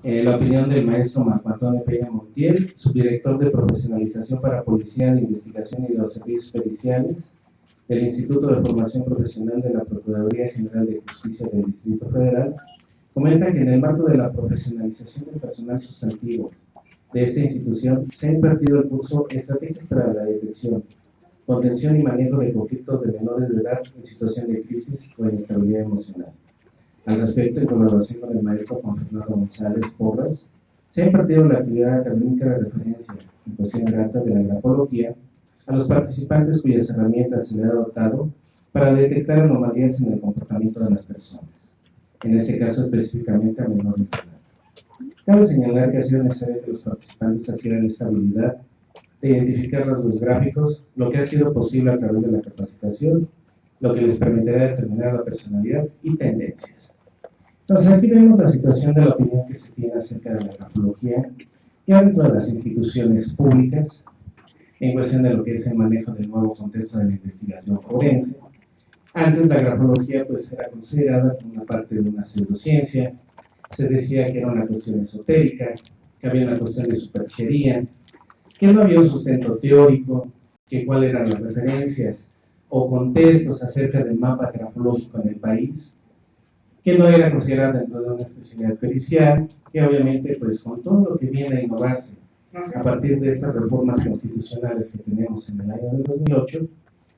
La opinión del maestro Marco Antonio Peña Montiel, subdirector de profesionalización para Policía de Investigación y de los Servicios Periciales del Instituto de Formación Profesional de la Procuraduría General de Justicia del Distrito Federal, comenta que en el marco de la profesionalización del personal sustantivo de esta institución se ha impartido el curso Estrategias para la Detección, Contención y Manejo de Conflictos de Menores de Edad en situación de crisis o inestabilidad emocional. Al respecto, en colaboración con el maestro Juan Fernando González Porras, se ha impartido la actividad académica de referencia en cuestión grata de la grafología a los participantes cuyas herramientas se le ha dotado para detectar anomalías en el comportamiento de las personas, en este caso específicamente a menores de edad. Cabe señalar que ha sido necesario que los participantes adquieran esta habilidad de identificar rasgos gráficos, lo que ha sido posible a través de la capacitación, lo que les permitirá determinar la personalidad y tendencias. Entonces, aquí vemos la situación de la opinión que se tiene acerca de la grafología ya dentro de las instituciones públicas, en cuestión de lo que es el manejo del nuevo contexto de la investigación forense. Antes la grafología pues era considerada como una parte de una pseudociencia, se decía que era una cuestión esotérica, que había una cuestión de superchería, que no había un sustento teórico, que cuáles eran las referencias o contextos acerca del mapa grafológico en el país, que no era considerada dentro de una especialidad pericial, que obviamente pues con todo lo que viene a innovarse a partir de estas reformas constitucionales que tenemos en el año de 2008,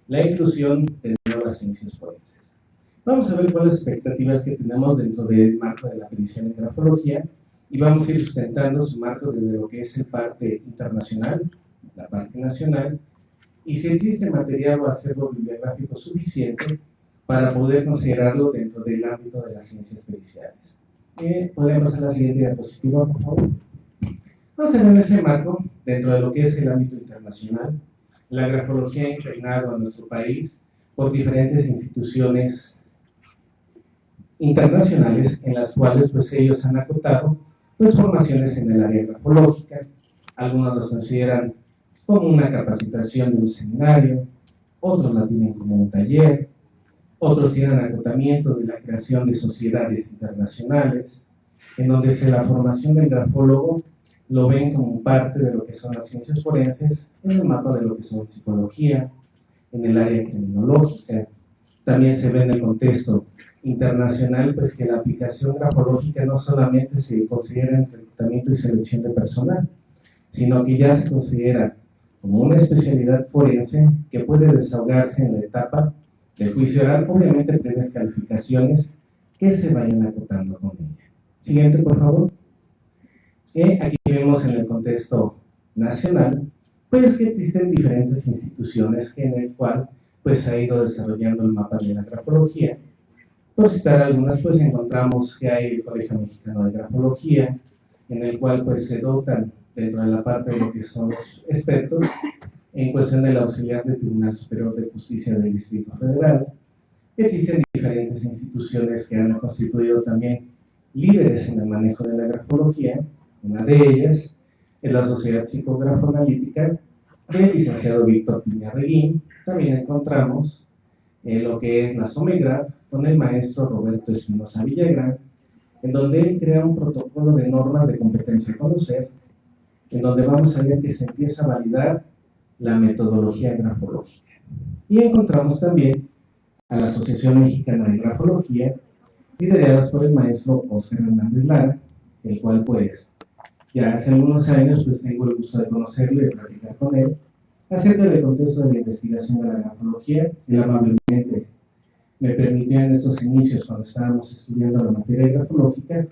la inclusión de nuevas ciencias forenses. Vamos a ver cuáles expectativas que tenemos dentro del marco de la pericia en grafología y vamos a ir sustentando su marco desde lo que es el parte internacional, la parte nacional, y si existe material o acervo bibliográfico suficiente para poder considerarlo dentro del ámbito de las ciencias periciales. ¿Podemos pasar a la siguiente diapositiva, por favor? Vamos a ver en ese marco, dentro de lo que es el ámbito internacional, la grafología ha impregnado a nuestro país por diferentes instituciones internacionales en las cuales pues ellos han acotado pues formaciones en el área grafológica. Algunos los consideran como una capacitación de un seminario, otros la tienen como un taller, otros tienen acotamiento de la creación de sociedades internacionales, en donde la formación del grafólogo lo ven como parte de lo que son las ciencias forenses, en el mapa de lo que son psicología, en el área criminológica. También se ve en el contexto internacional, pues que la aplicación grafológica no solamente se considera en reclutamiento y selección de personal, sino que ya se considera como una especialidad forense que puede desahogarse en la etapa de juicio oral, obviamente previas calificaciones que se vayan acotando con ella. Siguiente, por favor. Aquí vemos en el contexto nacional, pues que existen diferentes instituciones en el cual pues se ha ido desarrollando el mapa de la grafología. Por citar algunas, pues encontramos que hay el Colegio Mexicano de Grafología, en el cual pues se dotan dentro de la parte de lo que son los expertos en cuestión del auxiliar del Tribunal Superior de Justicia del Distrito Federal. Existen diferentes instituciones que han constituido también líderes en el manejo de la grafología. Una de ellas es la Sociedad Psicografoanalítica del licenciado Víctor Piña Reguín. También encontramos lo que es la SOMEGRAF con el maestro Roberto Espinosa Villagrán, en donde él crea un protocolo de normas de competencia a conocer, en donde vamos a ver que se empieza a validar la metodología grafológica. Y encontramos también a la Asociación Mexicana de Grafología, lideradas por el maestro Óscar Hernández Lara, el cual pues ya hace algunos años pues tengo el gusto de conocerlo y de platicar con él acerca del contexto de la investigación de la grafología. Él amablemente me permitió en estos inicios, cuando estábamos estudiando la materia grafológica,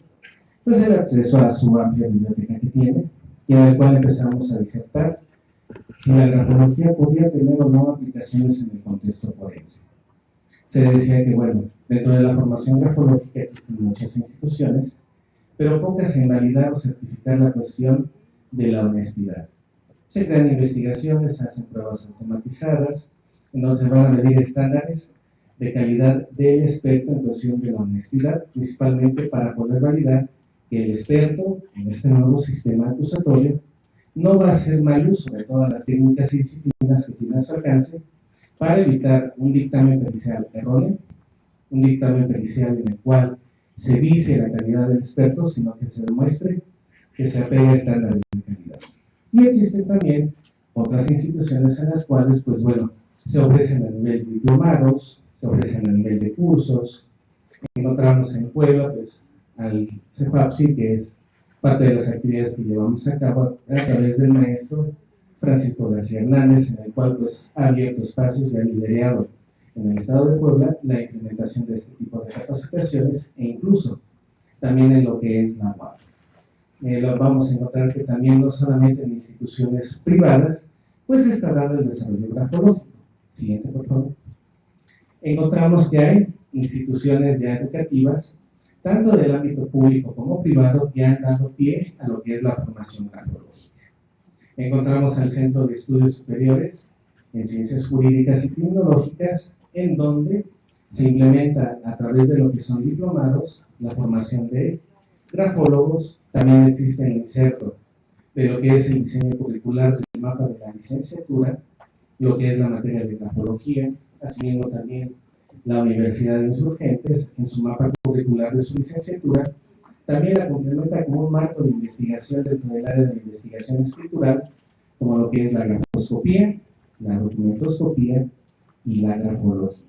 pues el acceso a su amplia biblioteca que tiene, y en el cual empezamos a disertar si la grafología podía tener o no aplicaciones en el contexto forense. Se decía que, bueno, dentro de la formación grafológica existen muchas instituciones, pero pocas en validar o certificar la cuestión de la honestidad. Se crean investigaciones, se hacen pruebas automatizadas, en donde se van a medir estándares de calidad del experto en cuestión de la honestidad, principalmente para poder validar que el experto en este nuevo sistema acusatorio no va a hacer mal uso de todas las técnicas y disciplinas que tiene a su alcance para evitar un dictamen pericial erróneo, un dictamen pericial en el cual se vicie la calidad del experto, sino que se demuestre que se apega a estándares de calidad. Y existen también otras instituciones en las cuales, pues bueno, se ofrecen a nivel de diplomados, se ofrecen a nivel de cursos. Encontramos en Puebla, pues, al CEFAPSI, que es parte de las actividades que llevamos a cabo a través del maestro Francisco García Hernández, en el cual pues ha abierto espacios y ha liderado en el estado de Puebla la implementación de este tipo de capacitaciones e incluso también en lo que es la UAP. Lo vamos a encontrar que también no solamente en instituciones privadas, pues se está dando el desarrollo grafológico. Siguiente, por favor. Encontramos que hay instituciones ya educativas, tanto del ámbito público como privado, que han dado pie a lo que es la formación grafológica. Encontramos al Centro de Estudios Superiores en Ciencias Jurídicas y Criminológicas, en donde se implementa a través de lo que son diplomados la formación de grafólogos. También existe el inserto de lo que es el diseño curricular del mapa de la licenciatura, lo que es la materia de grafología, asimismo también la Universidad de Insurgentes en su mapa curricular de su licenciatura. También la complementa como un marco de investigación dentro del área de investigación escritural, como lo que es la grafoscopía, la documentoscopía y la grafología.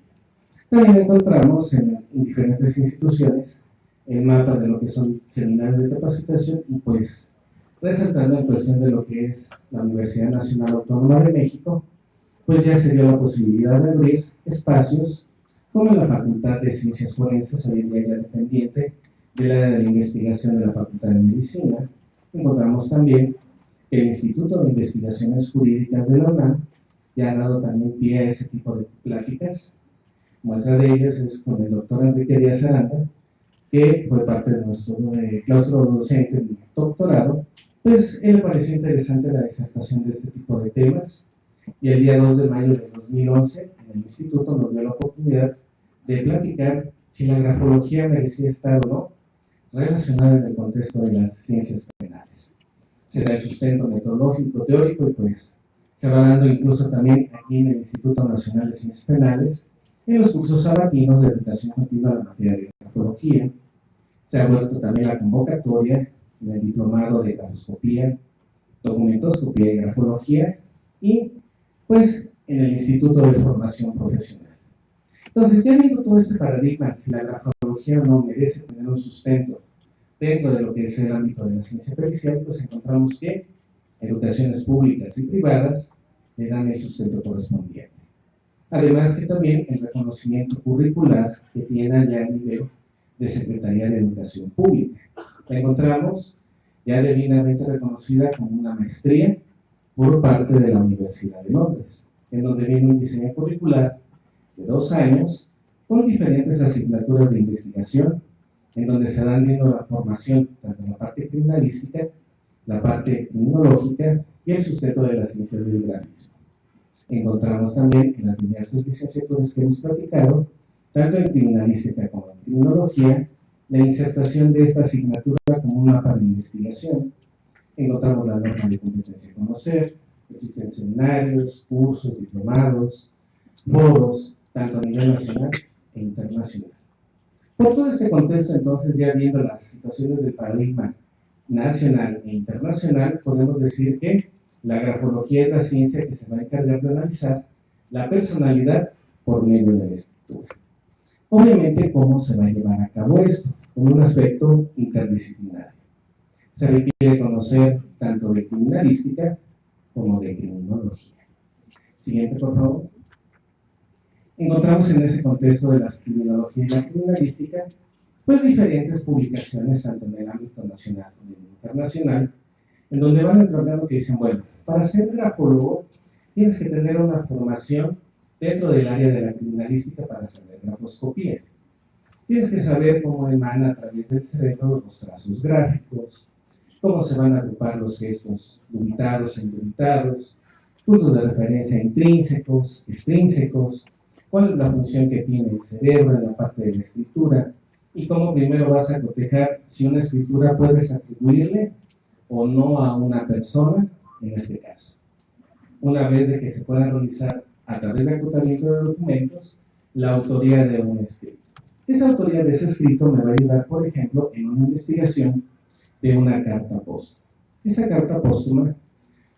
También encontramos en diferentes instituciones el mapa de lo que son seminarios de capacitación y pues resaltando en cuestión de lo que es la Universidad Nacional Autónoma de México, pues ya se dio la posibilidad de abrir espacios como la Facultad de Ciencias Forenses, hoy en día ya dependiente del área de la investigación de la Facultad de Medicina. Encontramos también el Instituto de Investigaciones Jurídicas de la UNAM, ya ha dado también pie a ese tipo de pláticas. Muestra de ellas es con el doctor Enrique Díaz Aranda, que fue parte de nuestro claustro docente del doctorado. Pues él le pareció interesante la disertación de este tipo de temas, y el día 2 de mayo de 2011 en el instituto nos dio la oportunidad de platicar si la grafología merecía estar o no relacionada en el contexto de las ciencias penales. Se da el sustento metodológico, teórico, y pues se va dando incluso también aquí en el Instituto Nacional de Ciencias Penales, en los cursos sabatinos de educación continua en la materia de grafología. Se ha vuelto también la convocatoria en el diplomado de grafoscopía, documentoscopía y grafología, y pues en el Instituto de Formación Profesional. Entonces, ya viendo todo este paradigma, si la grafología o no merece tener un sustento dentro de lo que es el ámbito de la ciencia pericial, pues encontramos que educaciones públicas y privadas le dan el sustento correspondiente. Además que también el reconocimiento curricular que tiene ya a nivel de Secretaría de Educación Pública. La encontramos ya debidamente reconocida como una maestría por parte de la Universidad de Londres, en donde viene un diseño curricular de 2 años con diferentes asignaturas de investigación, en donde se dan viendo la formación tanto en la parte criminalística, la parte criminológica y el sustento de las ciencias del grafismo. Encontramos también en las diversas licenciaturas que hemos platicado, tanto en criminalística como en criminología, la insertación de esta asignatura como un mapa de investigación. Encontramos la norma de competencia a conocer, existen seminarios, cursos, diplomados, foros, tanto a nivel nacional e internacional. Por todo este contexto, entonces, ya viendo las situaciones del paradigma nacional e internacional, podemos decir que la grafología es la ciencia que se va a encargar de analizar la personalidad por medio de la escritura. Obviamente, ¿cómo se va a llevar a cabo esto? Con un aspecto interdisciplinario. Se requiere conocer tanto de criminalística como de criminología. Siguiente, por favor. Encontramos en ese contexto de la criminología y la criminalística, pues diferentes publicaciones, tanto en el ámbito nacional como en el internacional, en donde van encontrando que dicen, bueno, para ser grafólogo tienes que tener una formación dentro del área de la criminalística para saber grafoscopía. Tienes que saber cómo emana a través del cerebro los trazos gráficos, cómo se van a agrupar los gestos dubitados e indubitados, puntos de referencia intrínsecos, extrínsecos, cuál es la función que tiene el cerebro en la parte de la escritura, y cómo primero vas a cotejar si una escritura puedes atribuirle o no a una persona, en este caso. Una vez de que se pueda realizar a través de agrupamiento de documentos la autoría de un escrito. Esa autoría de ese escrito me va a ayudar, por ejemplo, en una investigación de una carta póstuma. Esa carta póstuma,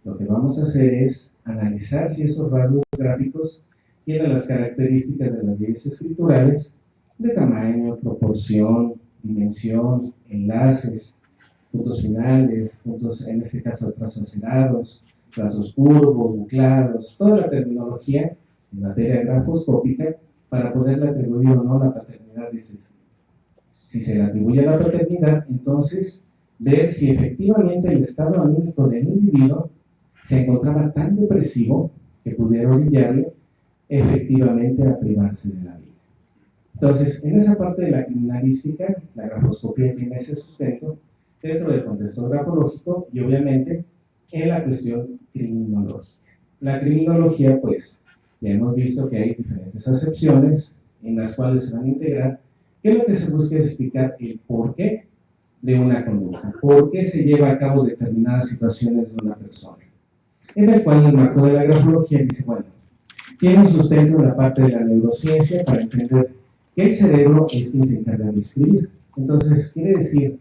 lo que vamos a hacer es analizar si esos rasgos gráficos tienen las características de las leyes escriturales de tamaño, proporción, dimensión, enlaces, puntos finales, puntos, en este caso, trazos acelerados, trazos curvos, buclados, toda la terminología en materia grafoscópica para poderle atribuir o no la paternidad de ese escrito. Si se le atribuye la paternidad, entonces ver si efectivamente el estado anímico del individuo se encontraba tan depresivo que pudiera orillarle efectivamente a privarse de la vida. Entonces, en esa parte de la criminalística, la grafoscopía tiene ese sustento dentro del contexto grafológico y obviamente en la cuestión criminológica. La criminología, pues, ya hemos visto que hay diferentes acepciones en las cuales se van a integrar, que lo que se busca es explicar el porqué de una conducta, por qué se lleva a cabo determinadas situaciones de una persona. En el cual, en el marco de la grafología, dice, bueno, tiene un sustento en la parte de la neurociencia para entender que el cerebro es quien se encarga de escribir. Entonces, quiere decir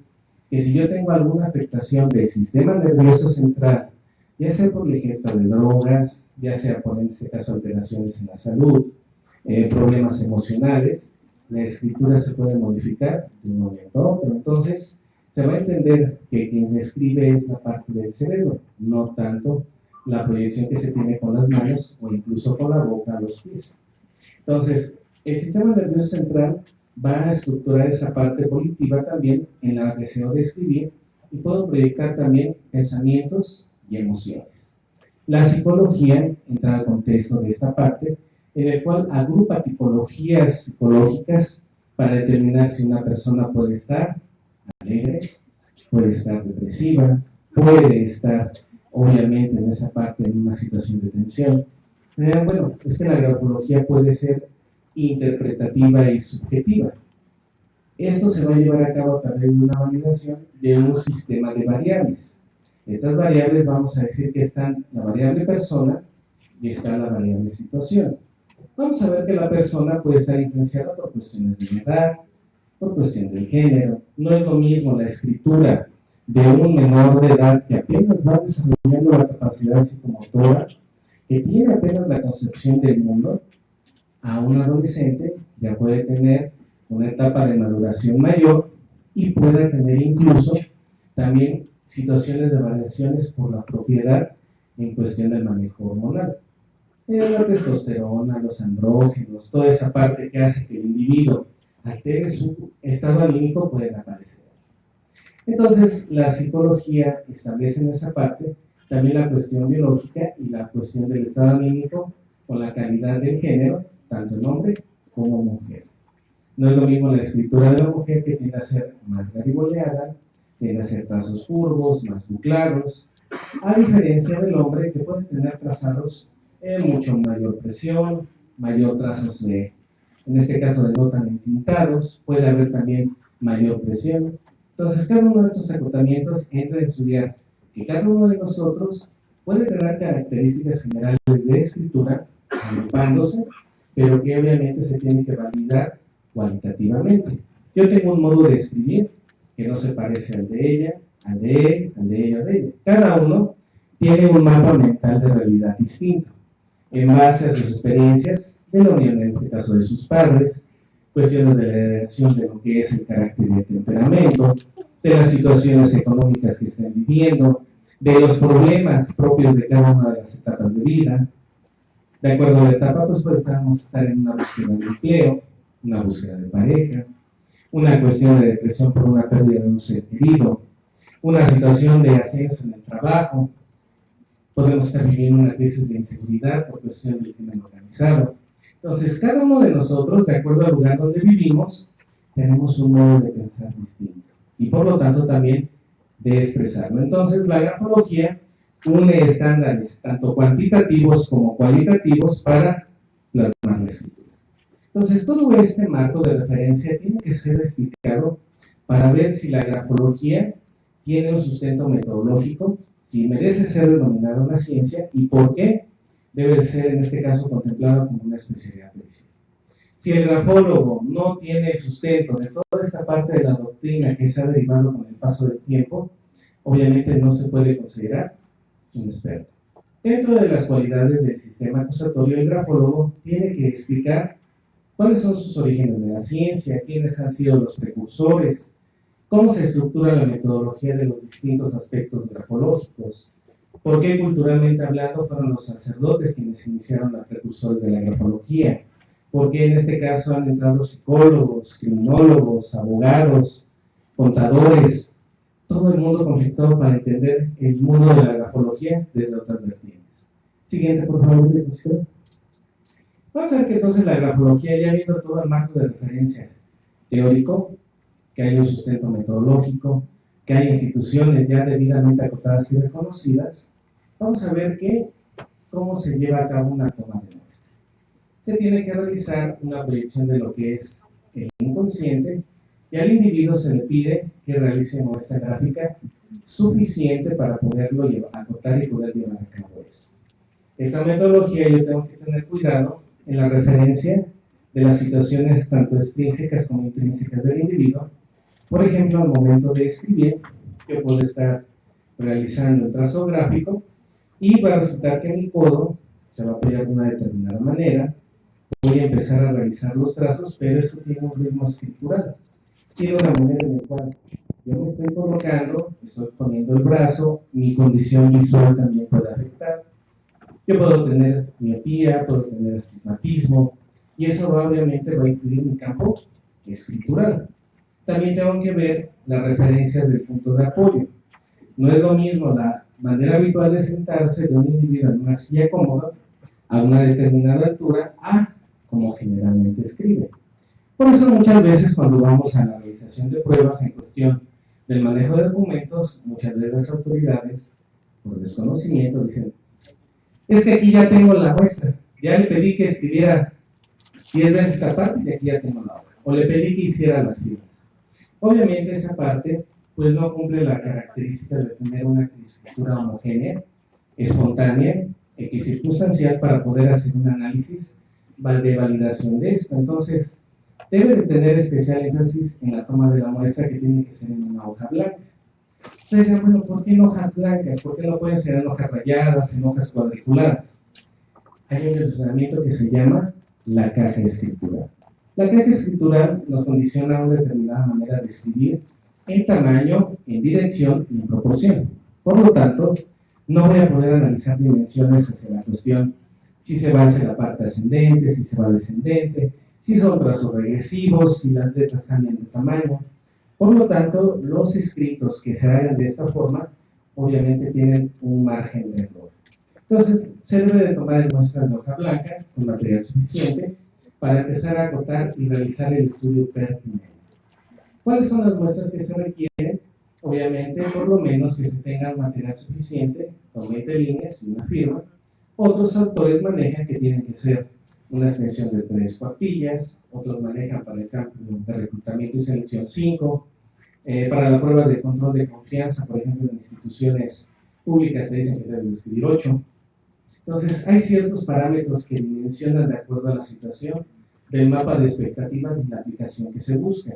que si yo tengo alguna afectación del sistema nervioso central, ya sea por la ingesta de drogas, ya sea por, en este caso, alteraciones en la salud, problemas emocionales, la escritura se puede modificar de un momento a otro. Entonces, se va a entender que quien escribe es la parte del cerebro, no tanto la proyección que se tiene con las manos o incluso con la boca a los pies. Entonces, el sistema nervioso central va a estructurar esa parte volitiva también en la deseo de escribir y puedo proyectar también pensamientos y emociones. La psicología entra al contexto de esta parte, en el cual agrupa tipologías psicológicas para determinar si una persona puede estar alegre, puede estar depresiva, puede estar, obviamente, en esa parte en una situación de tensión. Bueno, es que la grafología puede ser interpretativa y subjetiva. Esto se va a llevar a cabo a través de una validación de un sistema de variables. Estas variables vamos a decir que están la variable persona y está la variable situación. Vamos a ver que la persona puede estar influenciada por cuestiones de edad, por cuestión del género. No es lo mismo la escritura de un menor de edad que apenas va desarrollando la capacidad psicomotora, que tiene apenas la concepción del mundo, a un adolescente ya puede tener una etapa de maduración mayor y puede tener incluso también situaciones de variaciones por la propiedad en cuestión del manejo hormonal. La testosterona, los andrógenos, toda esa parte que hace que el individuo altere su estado anímico pueden aparecer. Entonces, la psicología establece en esa parte también la cuestión biológica y la cuestión del estado anímico con la calidad del género, tanto en hombre como mujer. No es lo mismo la escritura de la mujer, que tiende a ser más gariboleada, tiende a ser trazos curvos, más buclados, a diferencia del hombre, que puede tener trazados mucho mayor presión, mayor trazos de, en este caso, de no tan entintados, puede haber también mayor presión. Entonces, cada uno de estos acotamientos entra a estudiar que cada uno de nosotros puede tener características generales de escritura, agrupándose, pero que obviamente se tiene que validar cualitativamente. Yo tengo un modo de escribir que no se parece al de ella, al de él, al de ella, al de ella. Cada uno tiene un mapa mental de realidad distinto, en base a sus experiencias de la unión, en este caso de sus padres, cuestiones de la heredación de lo que es el carácter y el temperamento, de las situaciones económicas que estén viviendo, de los problemas propios de cada una de las etapas de vida. De acuerdo a la etapa, pues podemos estar en una búsqueda de empleo, una búsqueda de pareja, una cuestión de depresión por una pérdida de un ser querido, una situación de ascenso en el trabajo, podemos estar viviendo una crisis de inseguridad por cuestión del crimen organizado. Entonces, cada uno de nosotros, de acuerdo al lugar donde vivimos, tenemos un modo de pensar distinto y por lo tanto también de expresarlo. Entonces, la grafología une estándares tanto cuantitativos como cualitativos para plasmar la escritura. Entonces, todo este marco de referencia tiene que ser explicado para ver si la grafología tiene un sustento metodológico, si merece ser denominada una ciencia y por qué debe ser en este caso contemplado como una especialidad medicina. Si el grafólogo no tiene el sustento de toda esta parte de la doctrina que se ha derivado con el paso del tiempo, obviamente no se puede considerar un experto. Dentro de las cualidades del sistema acusatorio, el grafólogo tiene que explicar cuáles son sus orígenes de la ciencia, quiénes han sido los precursores, cómo se estructura la metodología de los distintos aspectos grafológicos, por qué culturalmente hablando fueron los sacerdotes quienes iniciaron los precursores de la grafología, por qué en este caso han entrado psicólogos, criminólogos, abogados, contadores, todo el mundo conflictado para entender el mundo de la grafología desde otras vertientes. Siguiente, por favor, diapositiva. Vamos a ver que entonces la grafología, ya viendo todo el marco de referencia teórico, que hay un sustento metodológico, que hay instituciones ya debidamente acotadas y reconocidas, vamos a ver cómo se lleva a cabo una toma de muestra. Se tiene que realizar una proyección de lo que es el inconsciente, y al individuo se le pide que realice muestra gráfica suficiente para poderlo acotar y poder llevar a cabo eso. Esta metodología yo tengo que tener cuidado en la referencia de las situaciones tanto extrínsecas como intrínsecas del individuo. Por ejemplo, al momento de escribir, yo puedo estar realizando el trazo gráfico y va a resultar que mi codo se va a apoyar de una determinada manera. Voy a empezar a realizar los trazos, pero esto tiene un ritmo escritural. Tiene una manera en la cual yo me estoy colocando, estoy poniendo el brazo, mi condición visual también puede afectar. Yo puedo tener miopía, puedo tener astigmatismo, y eso obviamente va a influir en mi campo escritural. También tengo que ver las referencias del punto de apoyo. No es lo mismo la manera habitual de sentarse de un individuo en una silla cómoda a una determinada altura a como generalmente escribe. Por eso muchas veces cuando vamos a la realización de pruebas en cuestión del manejo de documentos, muchas de las autoridades, por desconocimiento, dicen: es que aquí ya tengo la muestra, ya le pedí que escribiera 10 veces esta parte y aquí ya tengo la hoja, o le pedí que hiciera las firmas. Obviamente esa parte pues no cumple la característica de tener una escritura homogénea, espontánea, equicircunstancial para poder hacer un análisis de validación de esto. Entonces, debe de tener especial énfasis en la toma de la muestra, que tiene que ser en una hoja blanca. Ustedes dirán, bueno, ¿por qué en hojas blancas? ¿Por qué no pueden ser en hojas rayadas, en hojas cuadriculadas? Hay un funcionamiento que se llama la caja escritural. La caja escritural nos condiciona a una determinada manera de escribir en tamaño, en dirección y en proporción. Por lo tanto, no voy a poder analizar dimensiones hacia la cuestión si se va hacia la parte ascendente, si se va descendente, si son trazos regresivos, si las letras cambian de tamaño. Por lo tanto, los escritos que se hagan de esta forma, obviamente tienen un margen de error. Entonces, se debe de tomar muestras de hoja blanca con material suficiente para empezar a acotar y realizar el estudio pertinente. ¿Cuáles son las muestras que se requieren? Obviamente, por lo menos que se tenga material suficiente, con 20 líneas y una firma. Otros autores manejan que tienen que ser una extensión de 3 cuartillas, otros manejan para el campo de reclutamiento y selección 5, para la prueba de control de confianza, por ejemplo, en instituciones públicas se dicen que deben escribir 8. Entonces, hay ciertos parámetros que dimensionan de acuerdo a la situación del mapa de expectativas y la aplicación que se busca.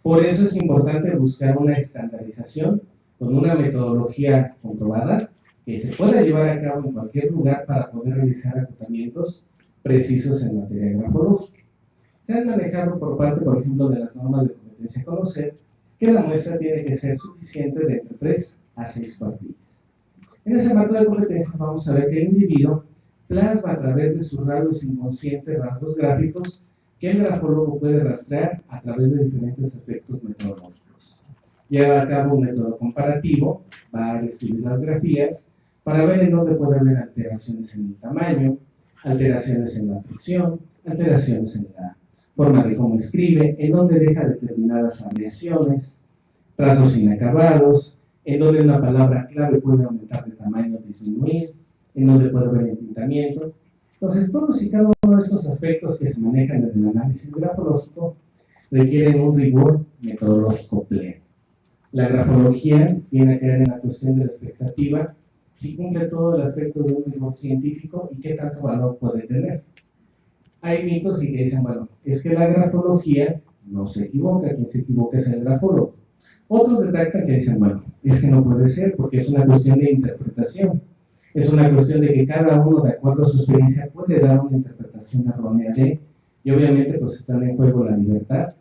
Por eso es importante buscar una estandarización con una metodología comprobada que se pueda llevar a cabo en cualquier lugar para poder realizar acotamientos precisos en materia grafológica. Se han manejado por parte, por ejemplo, de las normas de competencia conocer, que la muestra tiene que ser suficiente de entre 3 a 6 cuartillas. En ese marco de competencias vamos a ver que el individuo plasma a través de sus rasgos inconscientes, rasgos gráficos, que el grafólogo puede rastrear a través de diferentes aspectos metodológicos. Lleva a cabo un método comparativo, va a describir las grafías, para ver en dónde puede haber alteraciones en el tamaño, alteraciones en la presión, alteraciones en la forma de cómo escribe, en dónde deja determinadas abreviaciones, trazos inacabados, en donde una palabra clave puede aumentar de tamaño o disminuir, en donde puede haber entintamiento. Entonces, todos y cada uno de estos aspectos que se manejan en el análisis grafológico requieren un rigor metodológico pleno. La grafología viene a caer en la cuestión de la expectativa, si cumple todo el aspecto de un rigor científico y qué tanto valor puede tener. Hay mitos y que dicen, bueno, es que la grafología no se equivoca, quien se equivoca es el grafólogo. Otros detectan que dicen, bueno, es que no puede ser porque es una cuestión de interpretación. Es una cuestión de que cada uno, de acuerdo a su experiencia, puede dar una interpretación errónea de, y obviamente pues están en juego la libertad,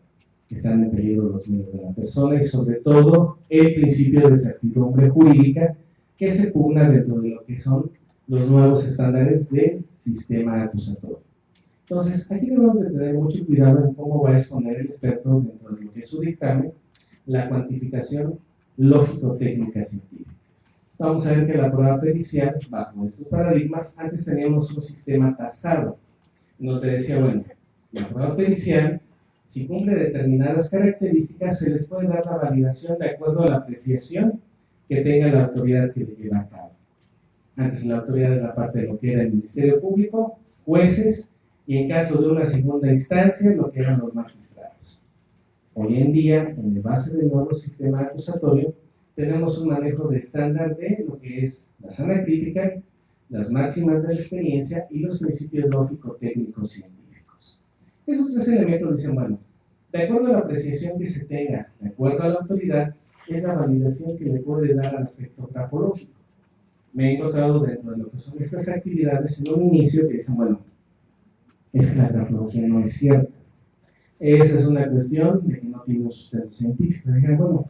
están en peligro los bienes de la persona y sobre todo el principio de certidumbre jurídica que se pugna dentro de lo que son los nuevos estándares del sistema acusatorio. Entonces, aquí debemos de tener mucho cuidado en cómo va a exponer el experto dentro de lo que es su dictamen, la cuantificación lógico-técnica científica. Vamos a ver que la prueba pericial, bajo estos paradigmas, antes teníamos un sistema tasado, donde decía, bueno, la prueba pericial, si cumple determinadas características, se les puede dar la validación de acuerdo a la apreciación que tenga la autoridad que le lleva a cabo. Antes la autoridad era parte de lo que era el Ministerio Público, jueces, y en caso de una segunda instancia, lo que eran los magistrados. Hoy en día, en base del nuevo sistema acusatorio, tenemos un manejo de estándar de lo que es la sana crítica, las máximas de la experiencia y los principios lógico-técnicos científicos. Esos tres elementos dicen, bueno, de acuerdo a la apreciación que se tenga, de acuerdo a la autoridad, es la validación que le puede dar al aspecto grafológico. Me he encontrado dentro de lo que son estas actividades en un inicio que dicen, bueno, es que la grafología no es cierta. Esa es una cuestión de que no tiene un sustento científico. Dijeron, bueno,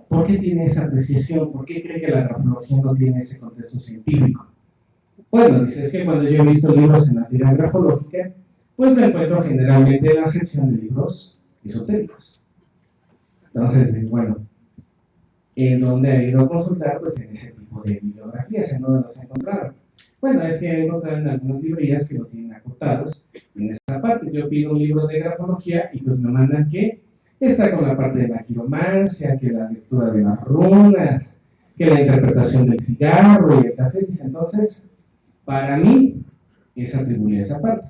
¿por qué tiene esa apreciación? ¿Por qué cree que la grafología no tiene ese contexto científico? Bueno, dice, es que cuando yo he visto libros en materia grafológica, pues lo encuentro generalmente en la sección de libros esotéricos. Entonces, bueno, ¿en dónde ha ido a consultar? Pues en ese tipo de bibliografías, ¿en dónde los encontraron? Bueno, es que he encontrado en algunas librerías que lo tienen acotados en esa parte. Yo pido un libro de grafología y pues me mandan que está con la parte de la quiromancia, que la lectura de las runas, que la interpretación del cigarro y el café. Entonces, para mí, es atribuir esa parte.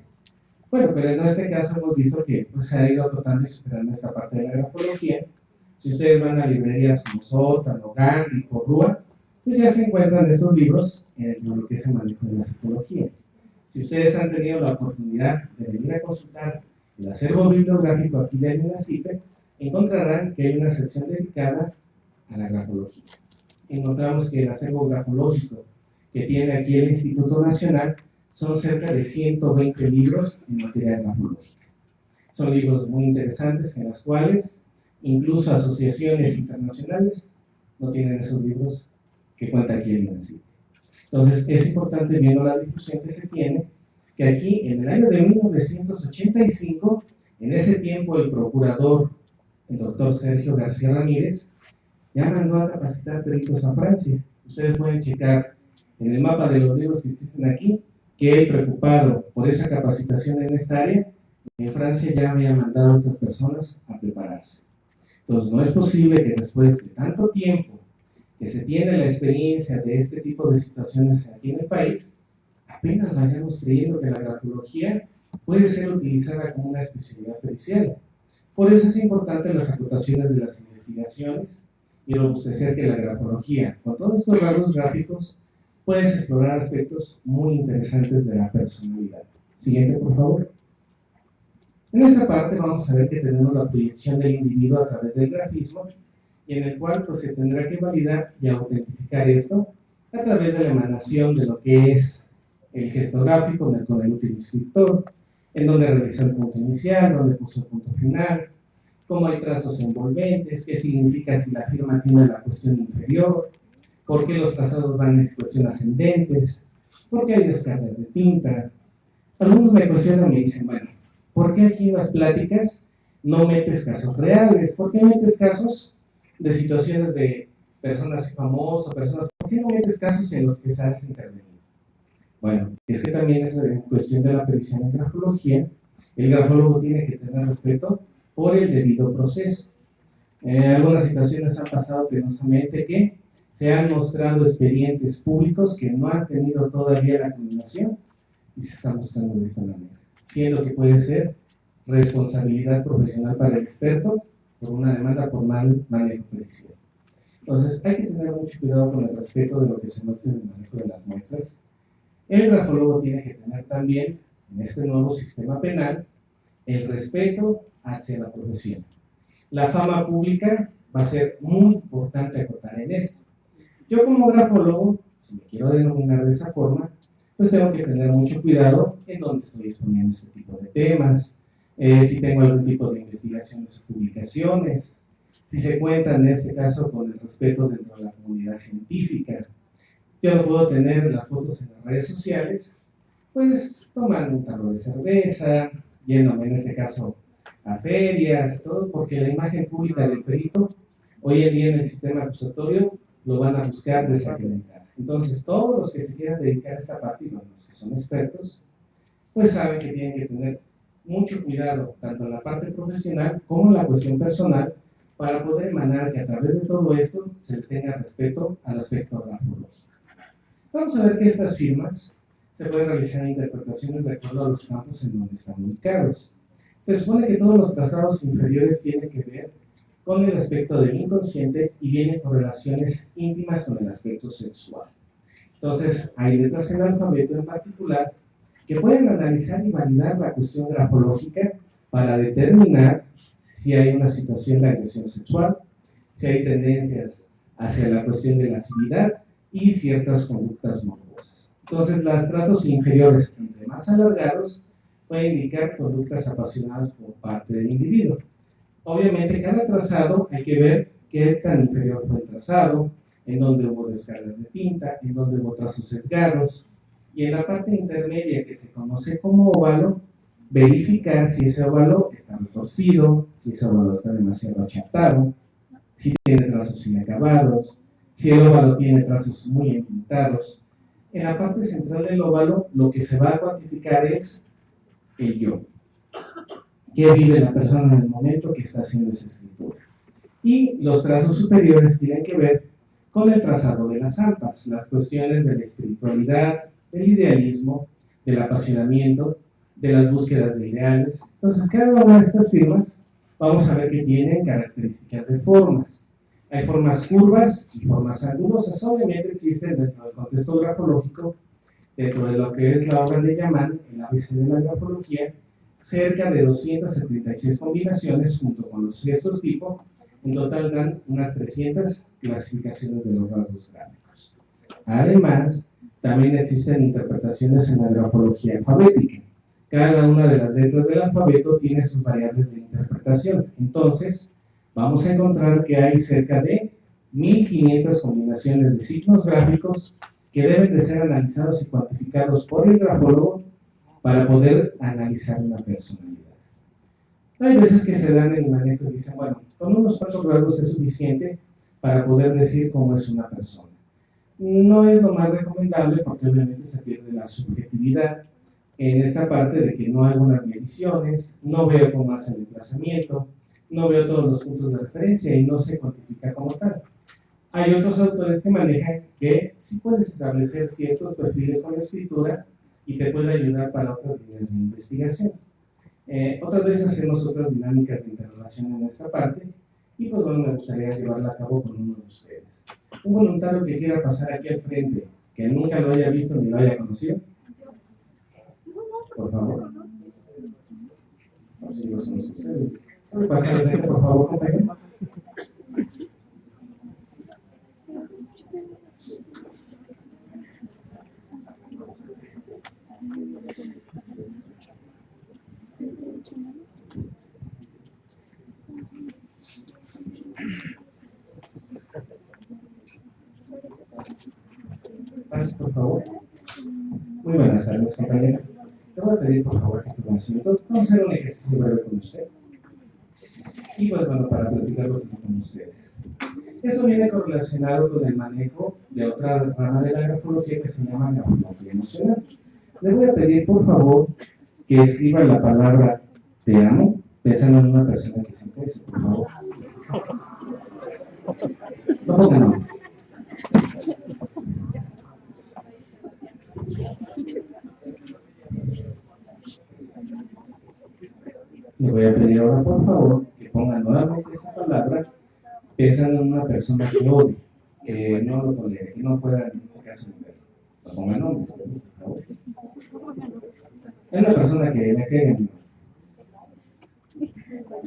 Bueno, pero en este caso hemos visto que pues, se ha ido acotando y superando esta parte de la grafología. Si ustedes van a librerías como Sótano, Gandhi, Porrúa, pues ya se encuentran estos libros en lo que es el manejo de la psicología. Si ustedes han tenido la oportunidad de venir a consultar el acervo bibliográfico aquí de INACIPE, encontrarán que hay una sección dedicada a la grafología. Encontramos que el acervo grafológico que tiene aquí el Instituto Nacional son cerca de 120 libros en materia grafológica. Son libros muy interesantes en los cuales incluso asociaciones internacionales no tienen esos libros que cuenta aquí el INACIPE. Entonces, es importante, viendo la difusión que se tiene, que aquí, en el año de 1985, en ese tiempo el procurador, el doctor Sergio García Ramírez, ya mandó a capacitar peritos a Francia. Ustedes pueden checar en el mapa de los libros que existen aquí, que él, preocupado por esa capacitación en esta área, en Francia ya había mandado a estas personas a prepararse. Entonces, no es posible que después de tanto tiempo que se tiene la experiencia de este tipo de situaciones aquí en el país, apenas vayamos creyendo que la grafología puede ser utilizada como una especialidad pericial. Por eso es importante las acotaciones de las investigaciones y robustecer que la grafología, con todos estos rasgos gráficos, puedes explorar aspectos muy interesantes de la personalidad. Siguiente, por favor. En esta parte vamos a ver que tenemos la proyección del individuo a través del grafismo, y en el cual pues, se tendrá que validar y autentificar esto a través de la emanación de lo que es el gesto gráfico con el útil inscriptor, en donde realizó el punto inicial, donde puso el punto final, cómo hay trazos envolventes, qué significa si la firma tiene la cuestión inferior, por qué los trazados van en cuestión ascendentes, por qué hay descargas de tinta. Algunos me cuestionan y me dicen, bueno, ¿por qué aquí en las pláticas no metes casos reales? ¿Por qué metes casos de situaciones de personas famosas, personas? ¿Por qué no metes casos en los que sabes intervenir? Bueno, es que también es en cuestión de la pericia en grafología, el grafólogo tiene que tener respeto por el debido proceso. Algunas situaciones han pasado penosamente que se han mostrado expedientes públicos que no han tenido todavía la culminación y se está mostrando de esta manera, siendo que puede ser responsabilidad profesional para el experto por una demanda por mal manejo pericial. Entonces, hay que tener mucho cuidado con el respeto de lo que se muestra en el manejo de las muestras. El grafólogo tiene que tener también, en este nuevo sistema penal, el respeto hacia la profesión. La fama pública va a ser muy importante acotar en esto. Yo como grafólogo, si me quiero denominar de esa forma, pues tengo que tener mucho cuidado en dónde estoy exponiendo este tipo de temas, si tengo algún tipo de investigaciones o publicaciones, si se cuenta en este caso con el respeto dentro de la comunidad científica. Yo no puedo tener las fotos en las redes sociales, pues tomando un tarro de cerveza, yéndome en este caso a ferias, todo, porque la imagen pública del perito, hoy en día en el sistema acusatorio, lo van a buscar desacreditar. Entonces, todos los que se quieran dedicar a esta parte, y los que son expertos, pues saben que tienen que tener mucho cuidado, tanto en la parte profesional como en la cuestión personal, para poder emanar que a través de todo esto se le tenga respeto al aspecto grafológico. Vamos a ver que estas firmas se pueden realizar interpretaciones de acuerdo a los campos en donde están ubicados. Se supone que todos los trazados inferiores tienen que ver con el aspecto del inconsciente y vienen con relaciones íntimas con el aspecto sexual. Entonces, hay letras en el alfabeto en particular que pueden analizar y validar la cuestión grafológica para determinar si hay una situación de agresión sexual, si hay tendencias hacia la cuestión de lascividad y ciertas conductas morbosas. Entonces, los trazos inferiores, entre más alargados, pueden indicar conductas apasionadas por parte del individuo. Obviamente, cada trazado hay que ver qué tan inferior fue el trazado, en dónde hubo descargas de tinta, en dónde hubo trazos sesgados, y en la parte intermedia que se conoce como óvalo, verificar si ese óvalo está retorcido, si ese óvalo está demasiado achatado, si tiene trazos inacabados, si el óvalo tiene trazos muy entintados. En la parte central del óvalo, lo que se va a cuantificar es el yo. ¿Qué vive la persona en el momento que está haciendo esa escritura? Y los trazos superiores tienen que ver con el trazado de las almas, las cuestiones de la espiritualidad, del idealismo, del apasionamiento, de las búsquedas de ideales. Entonces, cada una de estas firmas vamos a ver que tienen características de formas. Hay formas curvas y formas angulosas. Obviamente existen dentro del contexto grafológico, dentro de lo que es la obra de Yaman, el ABC de la grafología, cerca de 276 combinaciones junto con los gestos tipo. En total dan unas 300 clasificaciones de los rasgos gráficos. Además, también existen interpretaciones en la grafología alfabética. Cada una de las letras del alfabeto tiene sus variables de interpretación. Entonces, vamos a encontrar que hay cerca de 1500 combinaciones de signos gráficos que deben de ser analizados y cuantificados por el grafólogo para poder analizar una personalidad. Hay veces que se dan el manejo y dicen, bueno, con unos 4 grados es suficiente para poder decir cómo es una persona. No es lo más recomendable porque obviamente se pierde la subjetividad en esta parte de que no hay unas mediciones, no veo cómo hace el desplazamiento, no veo todos los puntos de referencia y no se cuantifica como tal. Hay otros autores que manejan que sí puedes establecer ciertos perfiles con la escritura y te puede ayudar para otras líneas de investigación. Otras veces hacemos otras dinámicas de interrelación en esta parte y pues bueno, me gustaría llevarla a cabo con uno de ustedes. Un voluntario que quiera pasar aquí al frente, que nunca lo haya visto ni lo haya conocido, por favor. Si no se nos sucede. ¿Puede pasar al frente, por favor, compañero? Pase, por favor. Muy buenas tardes, compañero. Te voy a pedir, por favor, que tu conocimiento. Vamos a hacer un ejercicio breve con usted. Y pues bueno, para platicarlo con ustedes. Eso viene correlacionado con el manejo de otra rama de la grafología que se llama grafología emocional. Le voy a pedir, por favor, que escriba la palabra te amo, pensando en una persona que siente eso, por favor. No pongan nombres. Le voy a pedir ahora, por favor, que ponga nuevamente esa palabra pensando en una persona que odie, que no lo tolere, que no pueda en este caso verlo. No ponga nombres, por favor. Es una persona que le caiga en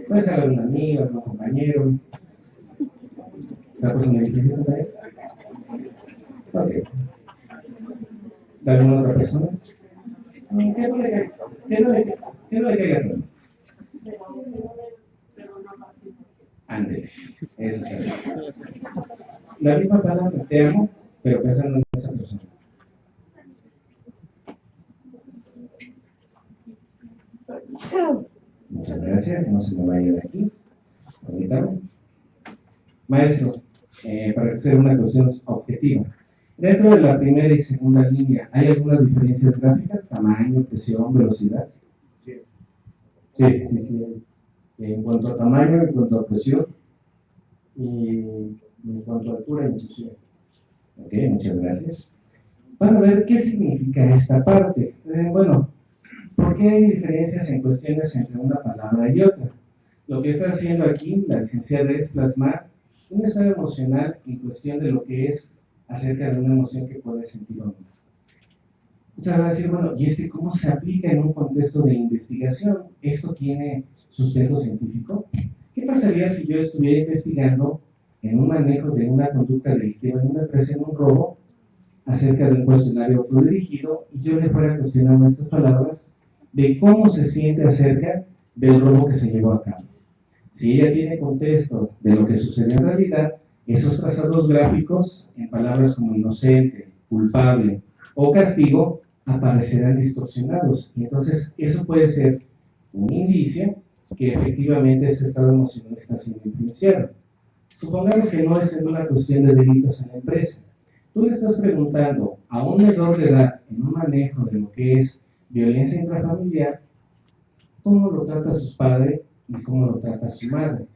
Puede ser algún amigo, algún compañero. ¿La persona difícil también? Ok. ¿De alguna otra persona? ¿Qué no le caiga? ¿Qué no le caiga todo? Ándale, eso es el. La misma palabra, te amo, pero pensando en esa persona. Muchas gracias, no se me vaya de aquí. Permítame. Maestro, para hacer una cuestión objetiva. Dentro de la primera y segunda línea, ¿hay algunas diferencias gráficas? Tamaño, presión, velocidad. Sí. En cuanto a tamaño, en cuanto a presión y en cuanto a altura, inclusive. Ok, muchas gracias. Para ver qué significa esta parte. Bueno, ¿por qué hay diferencias en cuestiones entre una palabra y otra? Lo que está haciendo aquí la licenciada es plasmar un estado emocional en cuestión de lo que es acerca de una emoción que puede sentir o no. Usted va a decir, bueno, ¿y cómo se aplica en un contexto de investigación? ¿Esto tiene sustento científico? ¿Qué pasaría si yo estuviera investigando en un manejo de una conducta delictiva en una empresa, en un robo, acerca de un cuestionario autodirigido, y yo le fuera cuestionando estas palabras de cómo se siente acerca del robo que se llevó a cabo? Si ella tiene contexto de lo que sucedió en realidad, esos trazados gráficos en palabras como inocente, culpable o castigo aparecerán distorsionados. Y entonces eso puede ser un indicio que efectivamente ese estado emocional está siendo influenciado. Supongamos que no es en una cuestión de delitos en la empresa. Tú le estás preguntando a un menor de edad en un manejo de lo que es violencia intrafamiliar, cómo lo trata su padre y cómo lo trata su madre.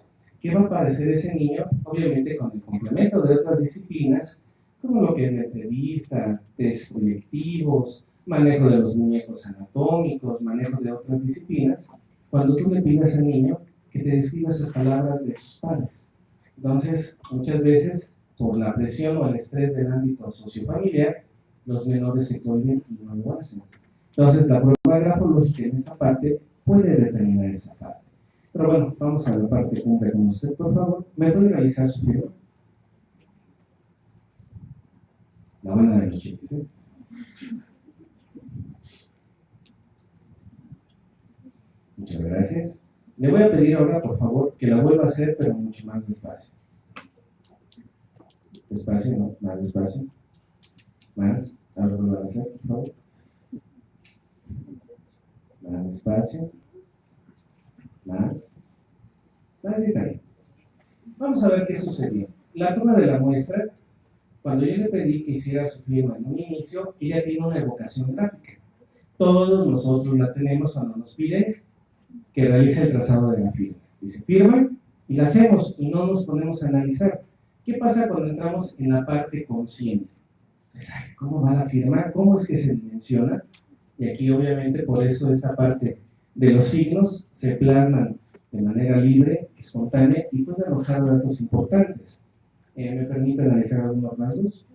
¿Qué va a parecer ese niño? Obviamente con el complemento de otras disciplinas, como lo que es la entrevista, test proyectivos, manejo de los muñecos anatómicos, manejo de otras disciplinas, cuando tú le pidas al niño que te describa esas palabras de sus padres. Entonces, muchas veces, por la presión o el estrés del ámbito sociofamiliar, los menores se cohiben y no lo hacen. Entonces, la prueba grafológica en esta parte puede determinar esa parte. Pero bueno, vamos a la parte cumbre con usted, por favor. ¿Me puede realizar su firma? La banda de los cheques, ¿sí? Muchas gracias. Le voy a pedir ahora, por favor, que la vuelva a hacer, pero mucho más despacio. Despacio, no, más despacio. Más. Ahora vuelva a hacer, por favor. Más despacio. Más. Así está bien. Vamos a ver qué sucedió. La toma de la muestra, cuando yo le pedí que hiciera su firma en un inicio, ella tiene una evocación gráfica. Todos nosotros la tenemos cuando nos piden que realice el trazado de la firma. Dice firma y la hacemos y no nos ponemos a analizar. ¿Qué pasa cuando entramos en la parte consciente? Entonces, ¿cómo va la firma? ¿Cómo es que se dimensiona? Y aquí obviamente por eso esta parte de los signos se plasman de manera libre, espontánea y puede arrojar datos importantes. ¿Me permite analizar algunos rasgos?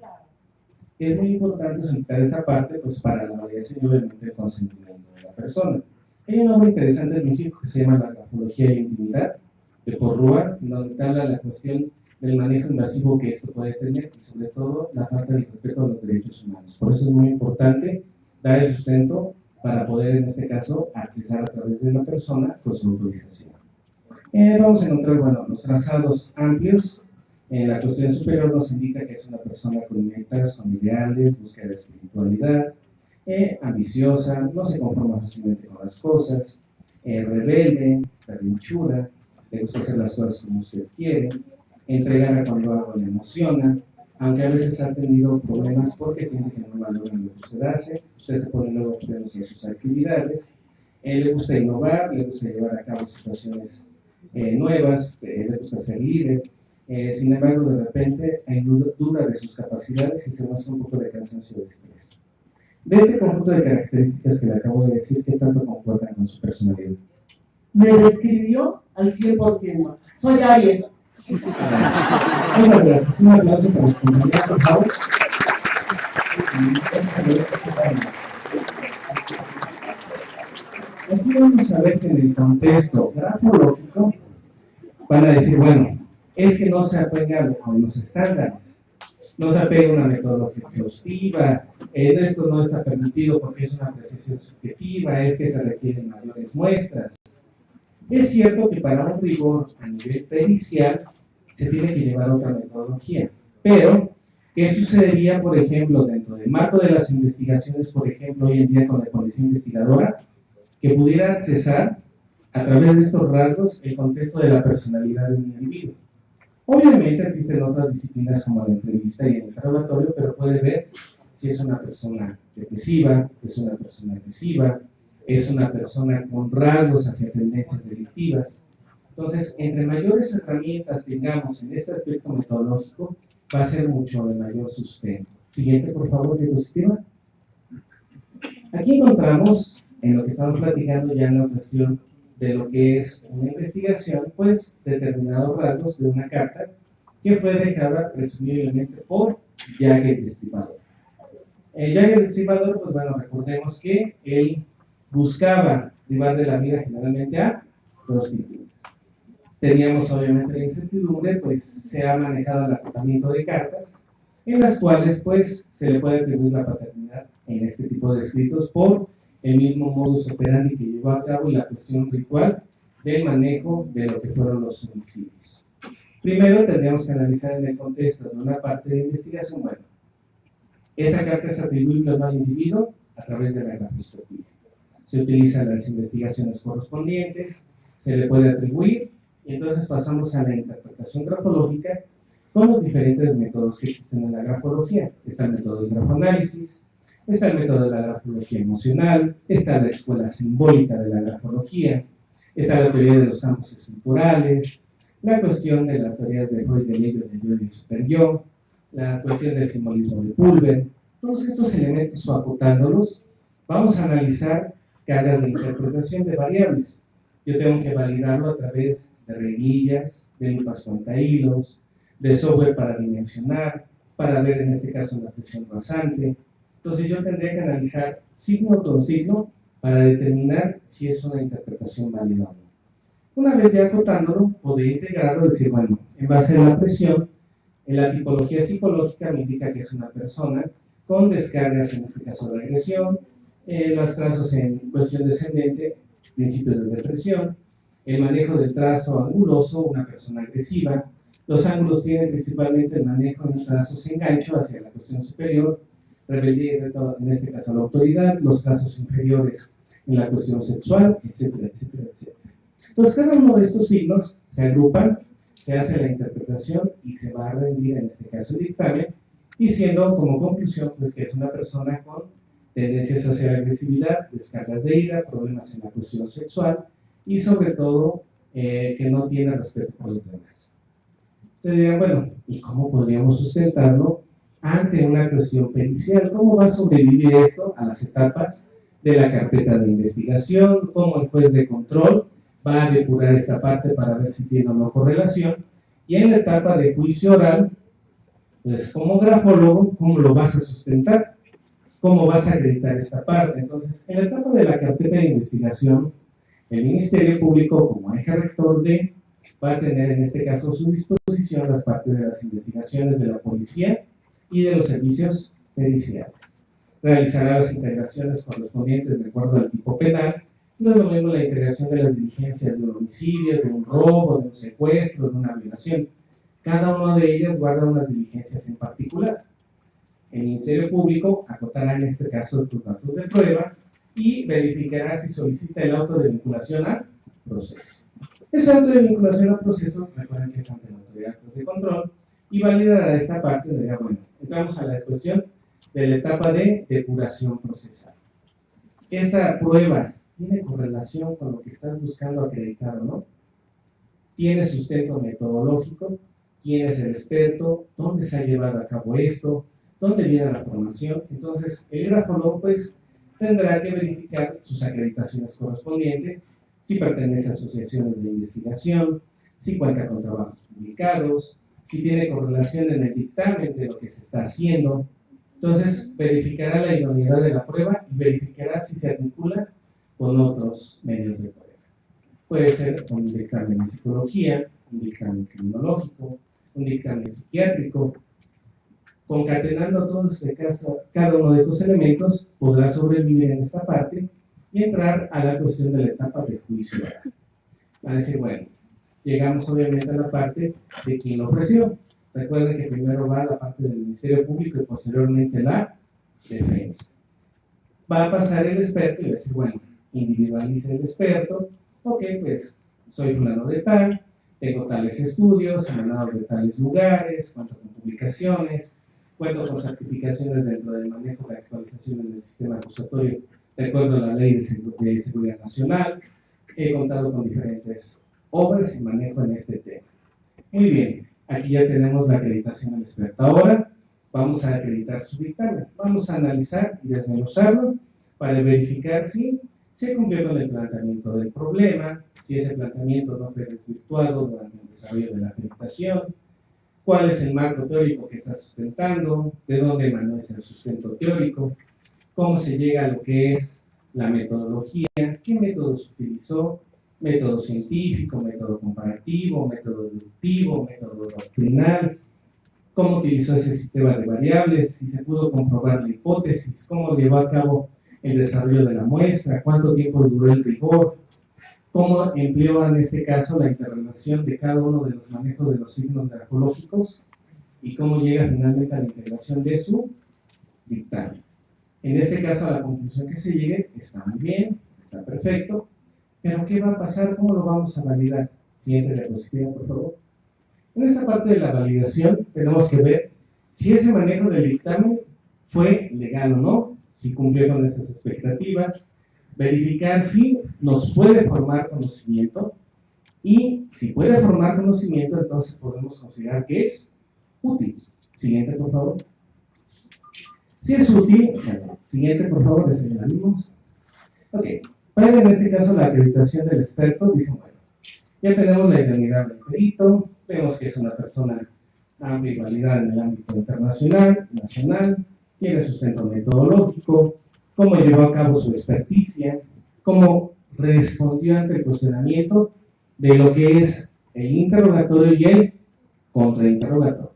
Es muy importante solicitar esa parte pues, para la validación y obviamente el consentimiento de la persona. Hay una obra interesante en México que se llama La Grafología de la Intimidad, de Porrúa, donde habla la cuestión del manejo invasivo que esto puede tener y sobre todo la falta de respeto a los derechos humanos. Por eso es muy importante dar el sustento para poder en este caso accesar a través de la persona con su autorización. Vamos a encontrar, bueno, los trazados amplios. La cuestión superior nos indica que es una persona con metas, con ideales, búsqueda de espiritualidad, ambiciosa, no se conforma fácilmente con las cosas, rebelde, berrinchuda, le gusta hacer las cosas como usted quiere, entregada cuando algo le emociona, aunque a veces ha tenido problemas porque siente que no valoran lo que usted hace, usted se pone luego frenos a sus actividades, le gusta innovar, le gusta llevar a cabo situaciones nuevas, le gusta ser líder. Sin embargo, de repente hay duda de sus capacidades y se muestra un poco de cansancio de estrés. De este conjunto de características que le acabo de decir, ¿qué tanto concuerdan con su personalidad? Me describió al 100%. Soy Aries. Muchas gracias. Un aplauso para los compañeros, por favor. Aquí vamos a ver que en el contexto grafológico van a decir, bueno, es que no se apega a los estándares, no se apega a una metodología exhaustiva, esto no está permitido porque es una apreciación subjetiva, es que se requieren mayores muestras. Es cierto que para un rigor a nivel pericial se tiene que llevar otra metodología, pero ¿qué sucedería, por ejemplo, dentro del marco de las investigaciones, por ejemplo, hoy en día con la policía investigadora, que pudiera accesar a través de estos rasgos el contexto de la personalidad de un individuo? Obviamente existen otras disciplinas como la entrevista y el interrogatorio, pero puede ver si es una persona depresiva, es una persona agresiva, es una persona con rasgos hacia tendencias delictivas. Entonces, entre mayores herramientas tengamos en este aspecto metodológico, va a ser mucho de mayor sustento. Siguiente, por favor, diapositiva. Aquí encontramos, en lo que estamos platicando ya en la cuestión de lo que es una investigación, pues determinados rasgos de una carta que fue dejada presumiblemente por Jagger el Estibador. Jagger el Estibador, pues bueno, recordemos que él buscaba privar de la vida generalmente a prostitutas. Teníamos obviamente la incertidumbre, pues se ha manejado el acotamiento de cartas, en las cuales pues se le puede atribuir la paternidad en este tipo de escritos por el mismo modus operandi que llevó a cabo y la cuestión ritual del manejo de lo que fueron los homicidios. Primero tendríamos que analizar en el contexto de una parte de investigación. Bueno, esa carta es atribuible al individuo a través de la grafoscopía. Se utilizan las investigaciones correspondientes, se le puede atribuir, y entonces pasamos a la interpretación grafológica con los diferentes métodos que existen en la grafología. Está el método del grafoanálisis, está el método de la grafología emocional, está la escuela simbólica de la grafología, está la teoría de los campos estructurales, la cuestión de las teorías de Freud del ello, del yo y del superyo, la cuestión del simbolismo de Pulver. Todos estos elementos, o acotándolos, vamos a analizar cargas de interpretación de variables. Yo tengo que validarlo a través de reglillas, de lupas cuentahilos, de software para dimensionar, para ver en este caso la presión rasante. Entonces yo tendría que analizar signo por signo para determinar si es una interpretación válida o no. Una vez ya acotándolo, podría integrarlo y decir, bueno, en base a la presión, en la tipología psicológica me indica que es una persona con descargas, en este caso de agresión, los trazos en cuestión descendente, principios de depresión, el manejo del trazo anguloso, una persona agresiva. Los ángulos tienen principalmente el manejo de trazos en gancho hacia la cuestión superior, rebeldía y reto, en este caso la autoridad, los trazos inferiores en la cuestión sexual, etcétera, etcétera, etcétera. Entonces, cada uno de estos signos se agrupan, se hace la interpretación y se va a rendir, en este caso, el dictamen, diciendo como conclusión pues, que es una persona con tendencias hacia la agresividad, descargas de ira, problemas en la cuestión sexual y, sobre todo, que no tiene respeto por los demás. Entonces dirán, bueno, ¿y cómo podríamos sustentarlo ante una cuestión pericial? ¿Cómo va a sobrevivir esto a las etapas de la carpeta de investigación? ¿Cómo el juez de control va a depurar esta parte para ver si tiene o no correlación? Y en la etapa de juicio oral, pues como grafólogo, ¿cómo lo vas a sustentar? ¿Cómo vas a acreditar esta parte? Entonces, en la etapa de la carpeta de investigación, el Ministerio Público, como eje rector va a tener en este caso a su disposición las partes de las investigaciones de la policía y de los servicios periciales. Realizará las integraciones correspondientes de acuerdo al tipo penal. No es lo mismo la integración de las diligencias de un homicidio, de un robo, de un secuestro, de una violación. Cada una de ellas guarda unas diligencias en particular. El Ministerio Público acotará en este caso estos datos de prueba y verificará si solicita el auto de vinculación al proceso. Ese auto de vinculación al proceso, recuerden que es ante la autoridad de control, y validará esta parte de, bueno, entramos a la cuestión de la etapa de depuración procesal. Esta prueba tiene correlación con lo que estás buscando acreditar o no, tiene sustento metodológico, quién es el experto, dónde se ha llevado a cabo esto, dónde viene la formación. Entonces, el grafólogo pues tendrá que verificar sus acreditaciones correspondientes, si pertenece a asociaciones de investigación, si cuenta con trabajos publicados, si tiene correlación en el dictamen de lo que se está haciendo. Entonces, verificará la idoneidad de la prueba y verificará si se articula con otros medios de prueba. Puede ser un dictamen de psicología, un dictamen criminológico, un dictamen psiquiátrico. Concatenando todos cada uno de estos elementos, podrá sobrevivir en esta parte y entrar a la cuestión de la etapa de juicio oral. Va a decir, bueno, llegamos obviamente a la parte de quién lo ofreció. Recuerden que primero va la parte del Ministerio Público y posteriormente la defensa. Va a pasar el experto y va a decir, bueno, individualice el experto. Ok, pues soy fulano de tal, tengo tales estudios, emanados de tales lugares, cuento con publicaciones, cuento con certificaciones dentro del manejo de actualización del sistema acusatorio de acuerdo a la Ley de Seguridad Nacional. He contado con diferentes obras y manejo en este tema. Muy bien, aquí ya tenemos la acreditación del experto. Ahora vamos a acreditar su dictamen. Vamos a analizar y desmenuzarlo para verificar si se cumplió con el planteamiento del problema, si ese planteamiento no fue desvirtuado durante el desarrollo de la acreditación, cuál es el marco teórico que está sustentando, de dónde emanó ese sustento teórico, cómo se llega a lo que es la metodología, qué métodos utilizó, método científico, método comparativo, método deductivo, método doctrinal, cómo utilizó ese sistema de variables, si se pudo comprobar la hipótesis, cómo llevó a cabo el desarrollo de la muestra, cuánto tiempo duró el rigor, cómo empleó en este caso la interrelación de cada uno de los manejos de los signos grafológicos y cómo llega finalmente a la integración de su dictamen. En este caso, a la conclusión que se llegue está muy bien, está perfecto, pero ¿qué va a pasar? ¿Cómo lo vamos a validar? Siguiente diapositiva, por favor. En esta parte de la validación tenemos que ver si ese manejo del dictamen fue legal o no, si cumplió con nuestras expectativas, verificar si nos puede formar conocimiento y si puede formar conocimiento, entonces podemos considerar que es útil. Siguiente, por favor. Si es útil, siguiente, por favor, le señalamos. Ok, para en este caso la acreditación del experto, dicen, bueno, ya tenemos la idoneidad del perito, vemos que es una persona amplia y validada en el ámbito internacional, nacional, tiene sustento metodológico, cómo llevó a cabo su experticia, cómo respondió ante el cuestionamiento de lo que es el interrogatorio y el contrainterrogatorio.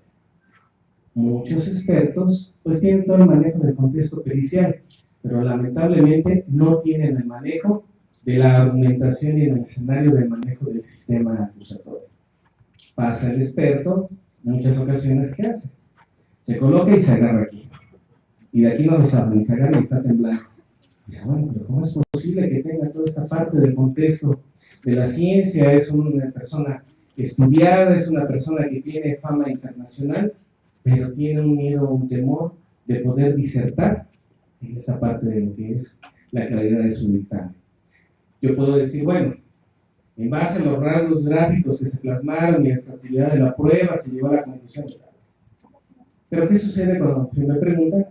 Muchos expertos pues tienen todo el manejo del contexto pericial, pero lamentablemente no tienen el manejo de la argumentación y en el escenario del manejo del sistema acusatorio. Pasa el experto, en muchas ocasiones, ¿qué hace? Se coloca y se agarra aquí. Y de aquí no lo saben, se agarra y está temblando. Dice, bueno, pero ¿cómo es posible que tenga toda esta parte del contexto de la ciencia? Es una persona estudiada, es una persona que tiene fama internacional, pero tiene un miedo, un temor de poder disertar en esta parte de lo que es la claridad de su dictamen. Yo puedo decir, bueno, en base a los rasgos gráficos que se plasmaron y a la actividad de la prueba, se llegó a la conclusión. Pero ¿qué sucede cuando me preguntan?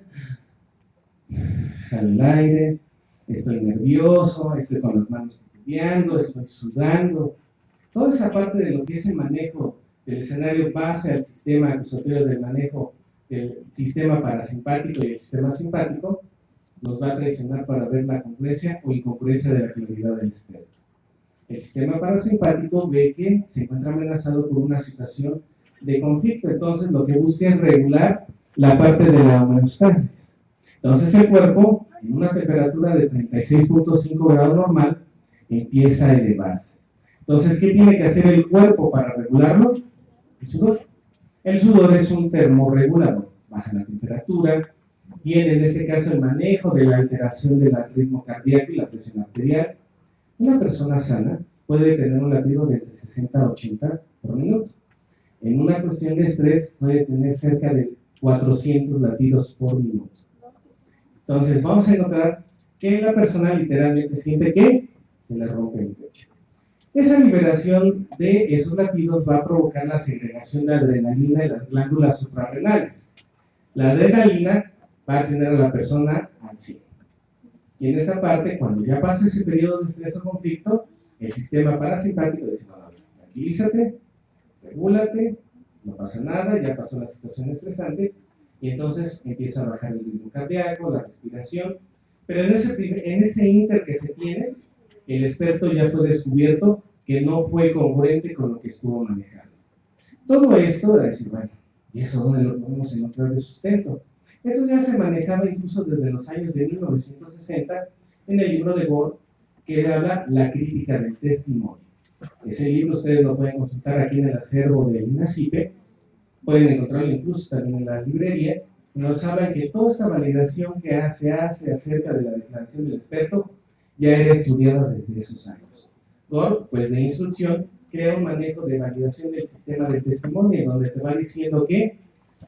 Jalo el aire, estoy nervioso, estoy con las manos titubeando, estoy sudando. Toda esa parte de lo que es el manejo del escenario base al sistema acusatorio del manejo del sistema parasimpático y el sistema simpático nos va a traicionar para ver la congruencia o incongruencia de la claridad del experto. El sistema parasimpático ve que se encuentra amenazado por una situación de conflicto, entonces lo que busca es regular la parte de la homeostasis. Entonces el cuerpo, en una temperatura de 36.5 grados normal, empieza a elevarse. Entonces, ¿qué tiene que hacer el cuerpo para regularlo? El sudor. El sudor es un termorregulador, baja la temperatura, viene en este caso el manejo de la alteración del ritmo cardíaco y la presión arterial. Una persona sana puede tener un latido de entre 60 a 80 por minuto. En una cuestión de estrés puede tener cerca de 400 latidos por minuto. Entonces vamos a encontrar que la persona literalmente siente que se le rompe el pecho. Esa liberación de esos latidos va a provocar la segregación de adrenalina en las glándulas suprarrenales. La adrenalina va a tener a la persona al 100. Y en esa parte, cuando ya pasa ese periodo de estrés o conflicto, el sistema parasimpático dice, no, tranquilízate, regúlate, no pasa nada, ya pasó la situación estresante, y entonces empieza a bajar el ritmo cardíaco, la respiración, Pero en ese inter que se tiene, el experto ya fue descubierto que no fue congruente con lo que estuvo manejando. Todo esto era decir, bueno, ¿y eso dónde lo podemos encontrar de sustento? Eso ya se manejaba incluso desde los años de 1960 en el libro de Gore, que habla La crítica del testimonio. Ese libro ustedes lo pueden consultar aquí en el acervo del INACIPE, pueden encontrarlo incluso también en la librería. Nos habla que toda esta validación que se hace acerca de la declaración del experto ya era estudiada desde esos años. Gore, pues de instrucción, crea un manejo de validación del sistema de testimonio, donde te va diciendo que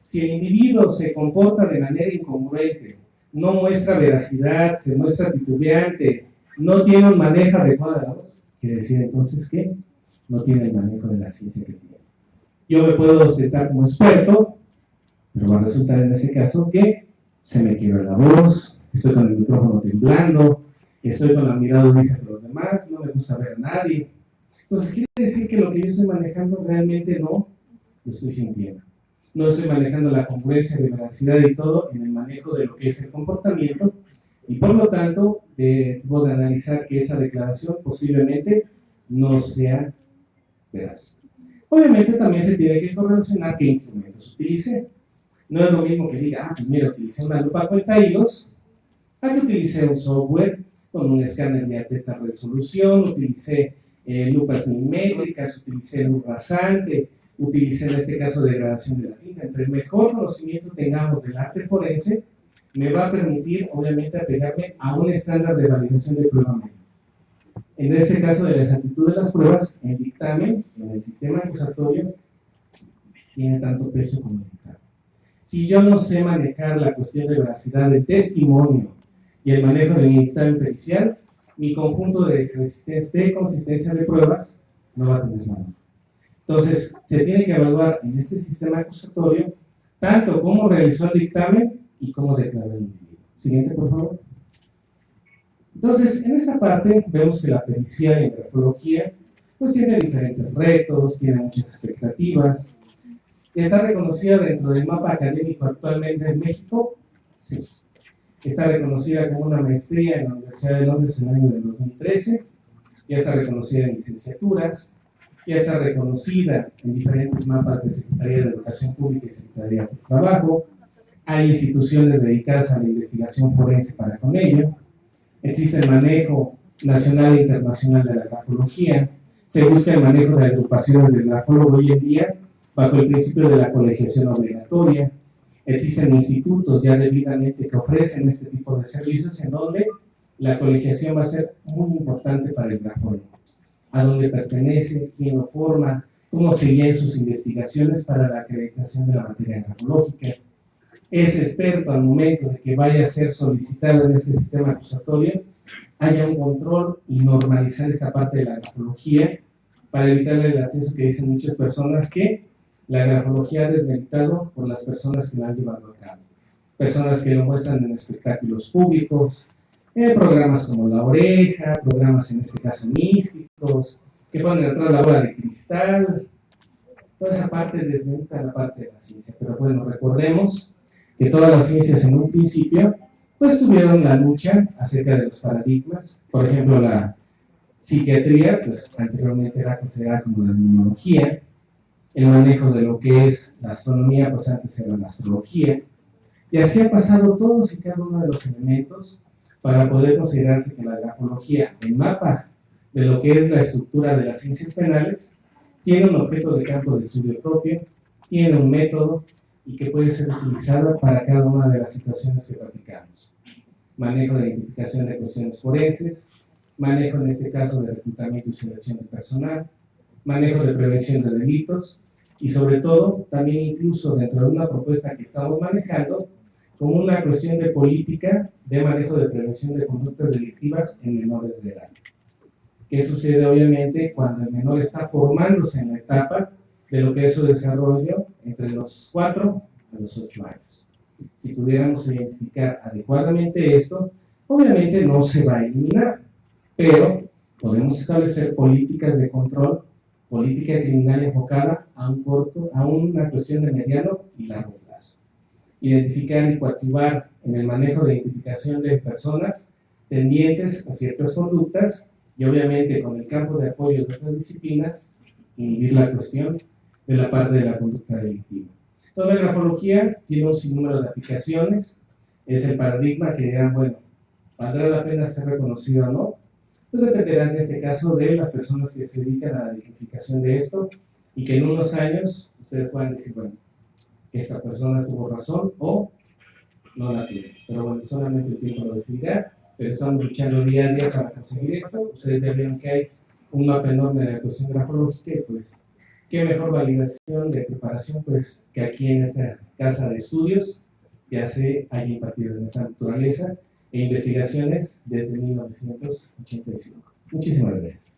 si el individuo se comporta de manera incongruente, no muestra veracidad, se muestra titubeante, no tiene un manejo adecuado de la voz, quiere decir entonces que no tiene el manejo de la ciencia que tiene. Yo me puedo ostentar como experto, pero va a resultar en ese caso que se me quiebra la voz, estoy con el micrófono temblando, estoy con la mirada dice de los demás, no me gusta ver a nadie. Entonces quiere decir que lo que yo estoy manejando realmente no lo estoy sintiendo. No estoy manejando la congruencia de veracidad y todo en el manejo de lo que es el comportamiento, y por lo tanto debo de analizar que esa declaración posiblemente no sea veraz. Obviamente también se tiene que correlacionar qué instrumentos utilicé. No es lo mismo que diga, primero utilicé una lupa cuenta hilos, a que utilicé un software con un escáner de alta resolución, utilicé lupas milimétricas, utilicé luz rasante, utilicé en este caso degradación de la tinta. Entre el mejor conocimiento tengamos del arte forense, me va a permitir obviamente apegarme a un estándar de validación de prueba médica. En este caso de la exactitud de las pruebas, el dictamen en el sistema acusatorio tiene tanto peso como el dictamen. Si yo no sé manejar la cuestión de veracidad del testimonio y el manejo de mi dictamen pericial, mi conjunto de consistencia de pruebas no va a tener nada. Entonces, se tiene que evaluar en este sistema acusatorio tanto cómo realizó el dictamen y cómo declaró el individuo. Siguiente, por favor. Entonces, en esta parte vemos que la pericial en grafología pues tiene diferentes retos, tiene muchas expectativas. ¿Está reconocida dentro del mapa académico actualmente en México? Sí. Está reconocida como una maestría en la Universidad de Londres en el año de 2013. Ya está reconocida en licenciaturas. Ya está reconocida en diferentes mapas de Secretaría de Educación Pública y Secretaría de Trabajo. Hay instituciones dedicadas a la investigación forense para con ello. Existe el manejo nacional e internacional de la grafología. Se busca el manejo de agrupaciones del grafólogo hoy en día bajo el principio de la colegiación obligatoria. Existen institutos ya debidamente que ofrecen este tipo de servicios en donde la colegiación va a ser muy importante para el grafólogo. A dónde pertenece, quién lo forma, cómo se guían sus investigaciones para la acreditación de la materia grafológica. Es experto al momento de que vaya a ser solicitado en este sistema acusatorio, haya un control y normalizar esta parte de la grafología para evitarle el acceso que dicen muchas personas que la grafología ha desmeritado por las personas que la han llevado a cabo. Personas que lo muestran en espectáculos públicos, programas como La Oreja, programas en este caso místicos, que ponen atrás la bola de cristal. Toda esa parte desmerita la parte de la ciencia. Pero bueno, recordemos que todas las ciencias en un principio pues tuvieron la lucha acerca de los paradigmas. Por ejemplo, la psiquiatría, pues anteriormente era considerada como la numerología. El manejo de lo que es la astronomía, pues antes era la astrología. Y así ha pasado todos y cada uno de los elementos para poder considerarse que la grafología, el mapa de lo que es la estructura de las ciencias penales, tiene un objeto de campo de estudio propio, tiene un método y que puede ser utilizado para cada una de las situaciones que platicamos. Manejo de identificación de cuestiones forenses, manejo en este caso de reclutamiento y selección de personal, manejo de prevención de delitos y sobre todo también incluso dentro de una propuesta que estamos manejando como una cuestión de política de manejo de prevención de conductas delictivas en menores de edad. ¿Qué sucede obviamente cuando el menor está formándose en la etapa de lo que es su desarrollo entre los 4 a los 8 años? Si pudiéramos identificar adecuadamente esto, obviamente no se va a eliminar, pero podemos establecer políticas de control, política criminal enfocada a una cuestión de mediano y largo plazo. identificar y coadyuvar en el manejo de identificación de personas tendientes a ciertas conductas y obviamente con el campo de apoyo de otras disciplinas, inhibir la cuestión de la parte de la conducta delictiva. Toda la grafología tiene un sinnúmero de aplicaciones, es el paradigma que dirán, bueno, ¿valdrá la pena ser reconocido o no? Pues dependerá en este caso de las personas que se dedican a la identificación de esto y que en unos años ustedes puedan decir, bueno, esta persona tuvo razón o no la tuvo. Pero bueno, solamente el tiempo lo decidirá, pero estamos luchando día a día para conseguir esto. Ustedes ya vieron que hay un mapa enorme de la cuestión grafológica y pues qué mejor validación de preparación pues que aquí en esta casa de estudios ya se haya impartido en esta naturaleza e investigaciones desde 1985. Muchísimas gracias.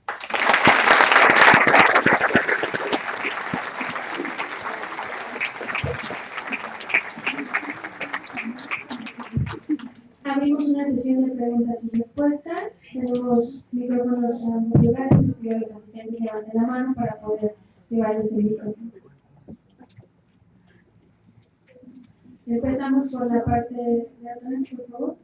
Abrimos una sesión de preguntas y respuestas. Tenemos micrófonos a ambos lugares. Les pido a los asistentes que levanten la mano para poder llevarles el micrófono. Empezamos por la parte de atrás, por favor.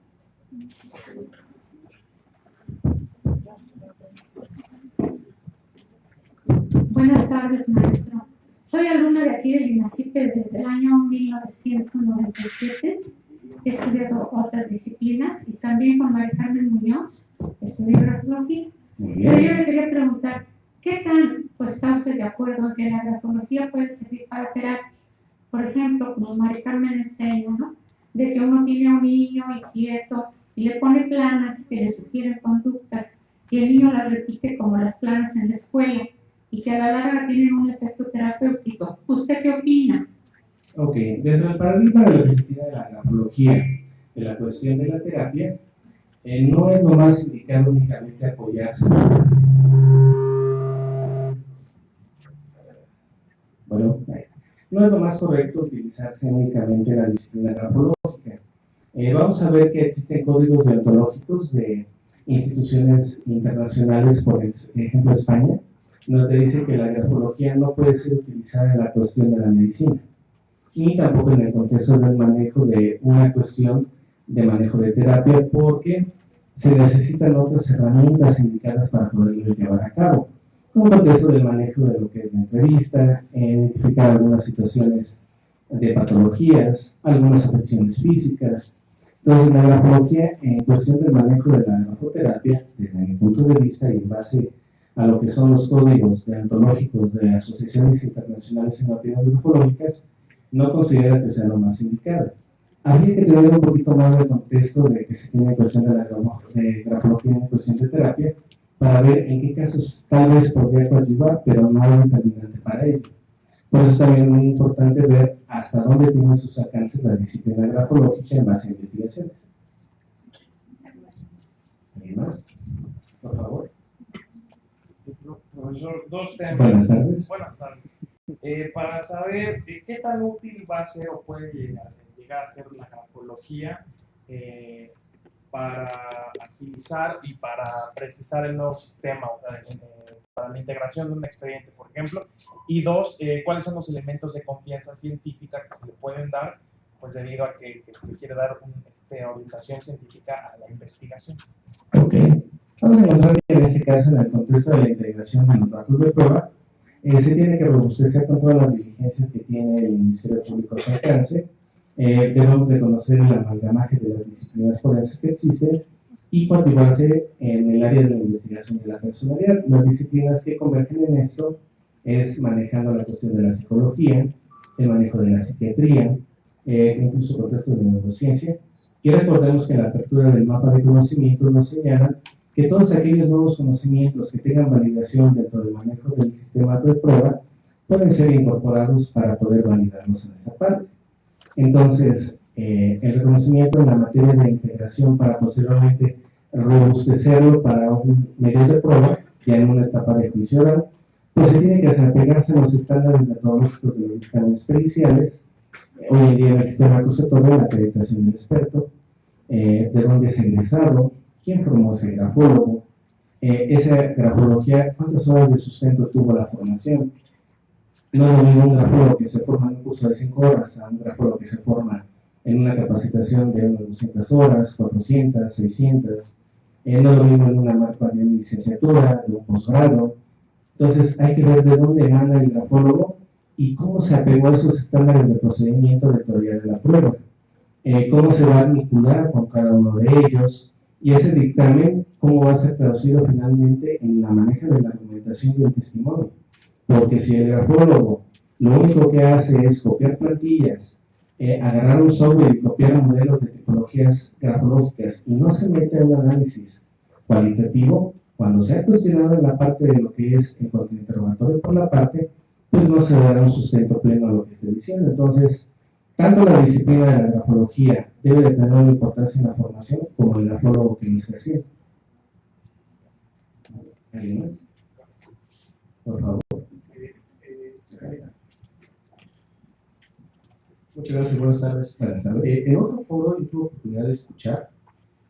Buenas tardes, maestro. Soy alumna de aquí del INACIPE desde el año 1997. He estudiado otras disciplinas y también con María Carmen Muñoz estudié grafología. Pero yo le quería preguntar, ¿qué tan está usted de acuerdo en que la grafología puede servir para terapia? Por ejemplo, como María Carmen enseña, ¿no? De que uno tiene a un niño inquieto y le pone planas que le sugieren conductas y el niño las repite como las planas en la escuela y que a la larga tienen un efecto terapéutico. ¿Usted qué opina? Ok, dentro del paradigma de la disciplina de la grafología, de la cuestión de la terapia, no es lo más indicado únicamente apoyarse en esa disciplina. Bueno, no es lo más correcto utilizarse únicamente la disciplina grafológica. Vamos a ver que existen códigos deontológicos de instituciones internacionales, por ejemplo España, donde dice que la grafología no puede ser utilizada en la cuestión de la medicina, ni tampoco en el contexto del manejo de una cuestión de manejo de terapia, porque se necesitan otras herramientas indicadas para poderlo llevar a cabo. Un contexto del manejo de lo que es la entrevista, identificar algunas situaciones de patologías, algunas afecciones físicas. Entonces, la grafología, en cuestión del manejo de la grafoterapia, desde mi punto de vista y en base a lo que son los códigos deontológicos de asociaciones internacionales en materias grafológicas, no considera que sea lo más indicado. Habría que tener un poquito más de contexto de que se tiene en cuestión de la grafología en cuestión de terapia, para ver en qué casos tal vez podría coadyuvar, pero no es determinante para ello. Por eso es también muy importante ver hasta dónde tiene sus alcances la disciplina grafológica en base a investigaciones. ¿Alguien más? Por favor. Profesor, dos temas. Buenas tardes. Buenas tardes. Para saber qué tan útil va a ser o puede llegar a ser la grafología para agilizar y para precisar el nuevo sistema, o sea, para la integración de un expediente, por ejemplo. Y dos, ¿cuáles son los elementos de confianza científica que se le pueden dar, pues debido a que se quiere dar orientación científica a la investigación? Ok. Vamos a encontrar que en este caso, en el contexto de la integración de los datos de prueba, se tiene que robustecer con todas las diligencias que tiene el Ministerio Público a su alcance. Debemos de conocer el amalgamaje de las disciplinas forenses que existen y coadyuvarse en el área de la investigación de la personalidad. Las disciplinas que convergen en esto es manejando la cuestión de la psicología, el manejo de la psiquiatría, incluso contextos de neurociencia. Y recordemos que la apertura del mapa de conocimientos nos señala que todos aquellos nuevos conocimientos que tengan validación dentro del manejo del sistema de prueba pueden ser incorporados para poder validarlos en esa parte. Entonces, el reconocimiento en la materia de integración para posteriormente robustecerlo para un medio de prueba, ya en una etapa de juicio oral, pues se tiene que apegarse a los estándares metodológicos de los dictámenes periciales. Hoy en día en el sistema acusatorio, la acreditación del experto, de dónde es egresado, quién formó ese grafólogo, esa grafología, cuántas horas de sustento tuvo la formación. No es lo mismo un grafólogo que se forma en un curso de 5 horas a un grafólogo que se forma en una capacitación de unas 200 horas, 400, 600, no lo mismo en una marca de una licenciatura, de un posgrado. Entonces hay que ver de dónde emana el grafólogo y cómo se apegó a esos estándares de procedimiento de teoría de la prueba, cómo se va a vincular con cada uno de ellos, y ese dictamen cómo va a ser traducido finalmente en la manejo de la argumentación y el testimonio. Porque si el grafólogo lo único que hace es copiar plantillas, agarrar un software y copiar modelos de tipologías grafológicas y no se mete a un análisis cualitativo, cuando se ha cuestionado en la parte de lo que es el contrainterrogatorio por la parte, pues no se dará un sustento pleno a lo que esté diciendo. Entonces, tanto la disciplina de la grafología debe de tener una importancia en la formación como el grafólogo que lo esté haciendo. ¿Alguien más? Por favor. Muchas gracias, buenas tardes. Buenas tardes. En otro foro yo tuve oportunidad de escuchar,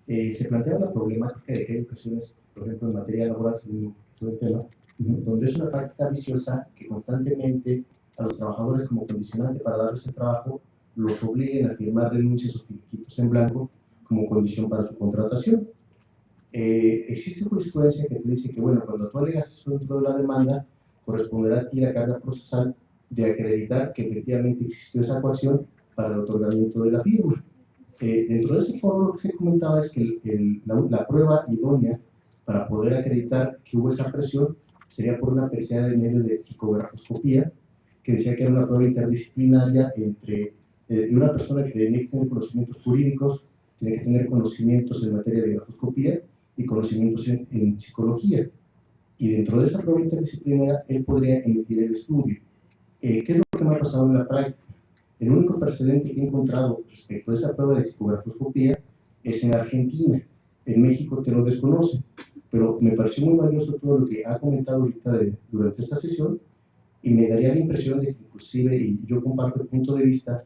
se planteaba la problemática de que hay ocasiones, por ejemplo, en materia laboral, según todo el tema, donde es una práctica viciosa que constantemente a los trabajadores como condicionante para darles el trabajo, los obliguen a firmar renuncias o finiquitos en blanco como condición para su contratación. Existe jurisprudencia que te dice que, bueno, cuando tú alegas eso dentro de la demanda, corresponderá a ti la carga procesal de acreditar que efectivamente existió esa coacción para el otorgamiento de la firma. Dentro de ese foro lo que se comentaba es que la prueba idónea para poder acreditar que hubo esa presión sería por una pericial en medio de psicografoscopía, que decía que era una prueba interdisciplinaria entre de una persona que tenía que tener conocimientos jurídicos, tiene que tener conocimientos en materia de grafoscopía y conocimientos en psicología. Y dentro de esa prueba interdisciplinaria él podría emitir el estudio. ¿Qué es lo que me ha pasado en la práctica? El único precedente que he encontrado respecto a esa prueba de psicografoscopía es en Argentina. En México te lo desconocen, pero me pareció muy valioso todo lo que ha comentado ahorita durante esta sesión, y me daría la impresión de que inclusive, y yo comparto el punto de vista,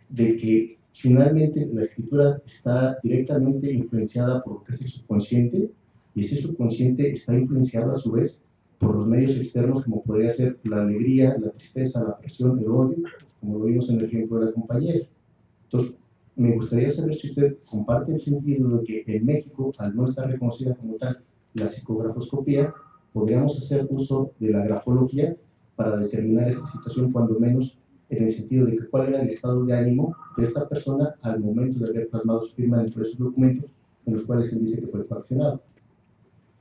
de que finalmente la escritura está directamente influenciada por lo que es el subconsciente, y ese subconsciente está influenciado a su vez por los medios externos, como podría ser la alegría, la tristeza, la presión, el odio, como lo vimos en el ejemplo de la compañera. Entonces, me gustaría saber si usted comparte el sentido de que en México, al no estar reconocida como tal la psicografoscopía, podríamos hacer uso de la grafología para determinar esta situación, cuando menos en el sentido de que cuál era el estado de ánimo de esta persona al momento de haber plasmado su firma dentro de esos documentos en los cuales él dice que fue coaccionado.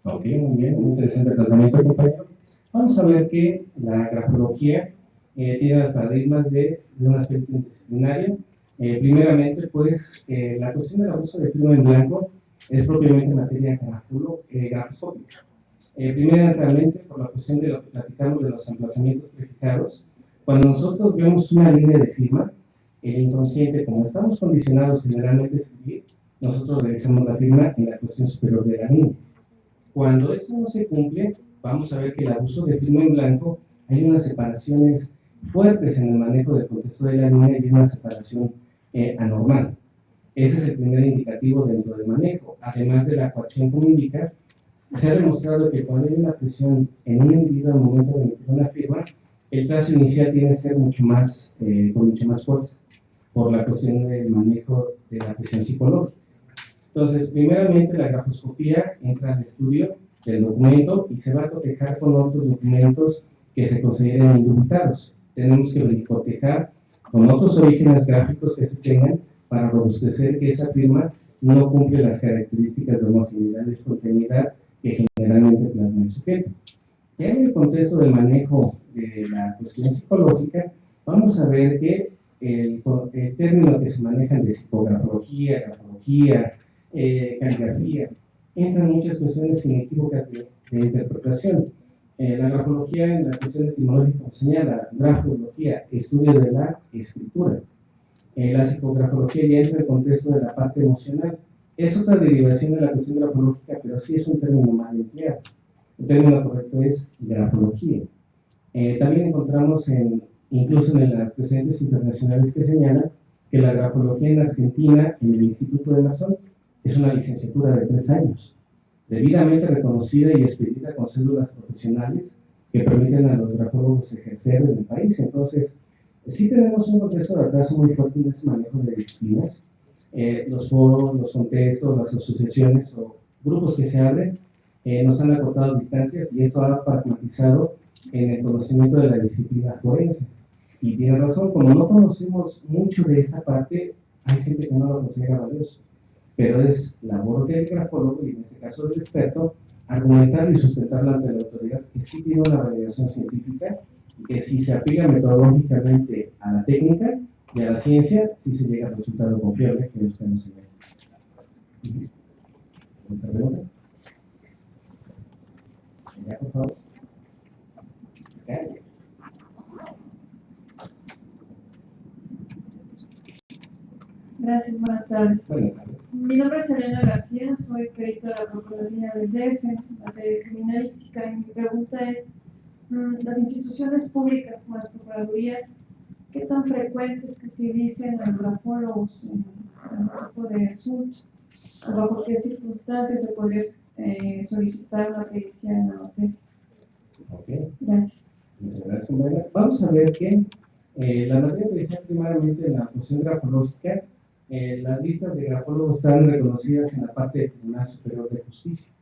Ok, muy bien, muy interesante planteamiento, compañero. Vamos a ver que la grafología tiene los paradigmas de un aspecto interdisciplinario. Primeramente, pues, la cuestión del abuso de firma en blanco es propiamente materia grafoscópica. Primeramente, por la cuestión de lo que platicamos de los emplazamientos prefijados, cuando nosotros vemos una línea de firma, el inconsciente, como estamos condicionados generalmente a escribir, nosotros realizamos la firma en la cuestión superior de la línea. Cuando esto no se cumple, vamos a ver que el abuso de firma en blanco, hay unas separaciones fuertes en el manejo del contexto de la línea y una separación anormal. Ese es el primer indicativo dentro del manejo. Además de la coacción como indica, se ha demostrado que cuando hay una presión en un individuo al momento de emitir una firma, el trazo inicial tiene que ser mucho más, con mucha más fuerza, por la cuestión del manejo de la presión psicológica. Entonces, primeramente la grafoscopía entra al estudio del documento y se va a cotejar con otros documentos que se consideren indubitados. Tenemos que cotejar con otros orígenes gráficos que se tengan para robustecer que esa firma no cumple las características de homogeneidad y espontaneidad que generalmente plasma el sujeto. Ya en el contexto del manejo de la cuestión psicológica, vamos a ver que el término que se manejan de psicografología, grafología, caligrafía, entran muchas cuestiones inequívocas de interpretación. La grafología, en la cuestión etimológica, como señala, grafología, estudio de la escritura. La psicografología ya entra en el contexto de la parte emocional. Es otra derivación de la cuestión grafológica, pero sí es un término mal empleado. El término correcto es grafología. También encontramos, incluso en las precedentes internacionales, que señalan que la grafología en Argentina, en el Instituto de Marsón, es una licenciatura de 3 años, debidamente reconocida y expedida con cédulas profesionales que permiten a los grafólogos ejercer en el país. Entonces, Sí tenemos un contexto de atraso muy fuerte en ese manejo de disciplinas. Los foros, los contextos, las asociaciones o grupos que se abren nos han acortado distancias y eso ha pragmatizado en el conocimiento de la disciplina forense. Y tiene razón, como no conocemos mucho de esa parte, hay gente que no lo considera valioso. Pero es labor del grafólogo, y en este caso del experto, argumentar y sustentar ante la autoridad que sí tiene una validación científica y que si se aplica metodológicamente a la técnica y a la ciencia, sí se llega al resultado confiable que usted nos señala. ¿Otra pregunta? Ya, por favor. Ya. Gracias, buenas tardes. Buenas tardes. Mi nombre es Elena García, soy perito de la Procuraduría del DF, en materia de criminalística, y mi pregunta es, las instituciones públicas como las procuradurías, ¿qué tan frecuentes que utilicen a los grafólogos en este tipo de asuntos? ¿O bajo qué circunstancias se podría solicitar una pericia en la materia? Ok. Gracias. Muchas gracias, María. Vamos a ver que la materia pericial primariamente en la función grafológica, las listas de grafólogos están reconocidas en la parte del Tribunal Superior de Justicia.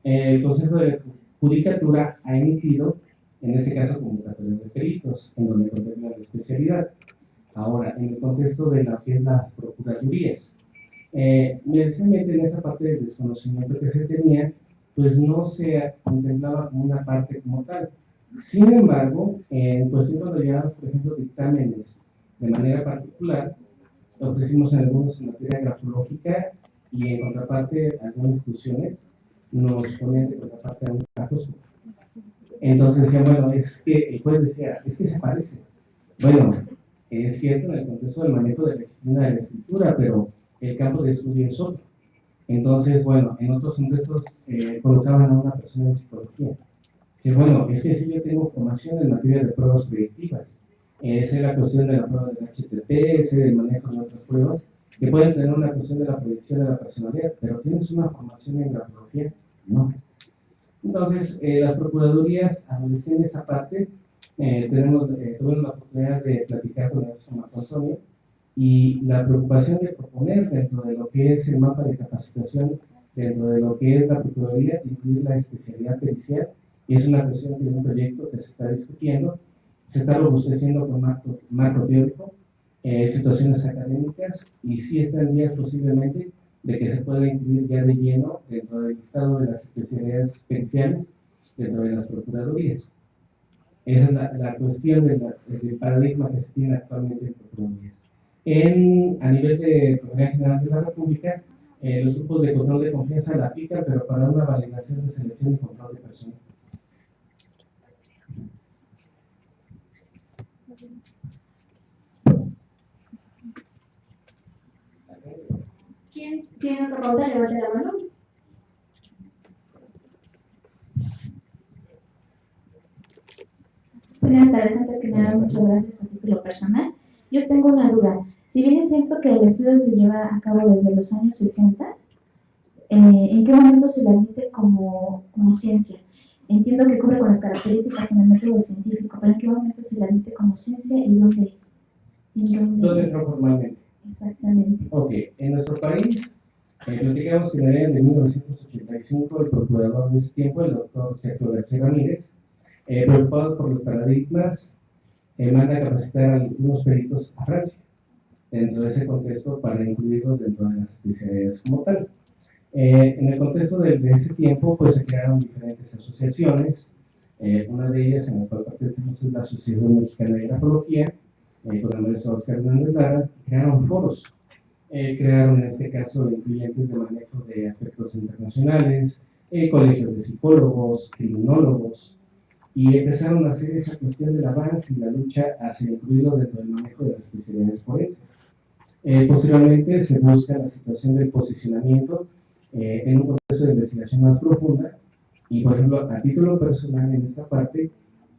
El Consejo de Judicatura ha emitido, en este caso, convocatorias de peritos, en donde contempla la especialidad. Ahora, en el contexto de lo que es las procuradurías, precisamente en esa parte del desconocimiento que se tenía, pues no se contemplaba como una parte como tal. Sin embargo, en cuestión cuando llegamos, por ejemplo, dictámenes de manera particular, ofrecimos algunos en materia grafológica y en contraparte algunas instituciones nos ponían de contraparte a un caso. Entonces decían, bueno, es que el juez decía, es que se parece. Bueno, es cierto en el contexto del manejo de la disciplina de la escritura, pero el campo de estudio es otro. Entonces, bueno, en otros contextos colocaban a una persona en psicología. Que bueno, es que sí yo tengo formación en materia de pruebas predictivas. Esa es la cuestión de la prueba del HTTPS, del manejo de otras pruebas, que pueden tener una cuestión de la predicción de la personalidad, pero ¿tienes una formación en grafología? No. Entonces, las procuradurías adolecen esa parte. Tuvimos la oportunidad de platicar con el profesor Marco Antonio y la preocupación de proponer dentro de lo que es el mapa de capacitación, dentro de lo que es la procuraduría, incluir la especialidad pericial, y es una cuestión de un proyecto que se está discutiendo, se está robusteciendo con marco teórico, situaciones académicas, y sí están vías posiblemente de que se pueda incluir ya de lleno dentro del listado de las especialidades periciales dentro de las procuradurías. Esa es la cuestión del paradigma que se tiene actualmente en procuradurías. A nivel de Procuraduría General de la República, los grupos de control de confianza la aplican, pero para una validación de selección y control de personal. ¿Quién tiene otra pregunta? Levante la mano. Buenas tardes, antes que nada, muchas gracias a título personal. Yo tengo una duda. Si bien es cierto que el estudio se lleva a cabo desde los años 60, ¿en qué momento se le admite como ciencia? Entiendo que cubre con las características en el método científico, pero ¿en qué momento se le admite como ciencia y dónde? ¿Dónde entró formalmente? Exactamente. Ok, en nuestro país, platicamos que en el año de 1985 el procurador de ese tiempo, el doctor Sergio García Ramírez, preocupado por los paradigmas, manda a capacitar a algunos peritos a Francia, dentro de ese contexto para incluirlos dentro de las especialidades como tal. En el contexto de ese tiempo, pues se crearon diferentes asociaciones, una de ellas en la cual participamos es la Asociación Mexicana de Grafología, con el maestro Oscar Hernández Lara, crearon foros. Crearon en este caso incluyentes de manejo de aspectos internacionales, colegios de psicólogos, criminólogos, y empezaron a hacer esa cuestión del avance y la lucha hacia incluirlo dentro del manejo de las especialidades forenses. Posteriormente se busca la situación del posicionamiento en un proceso de investigación más profunda, y por ejemplo, a título personal en esta parte,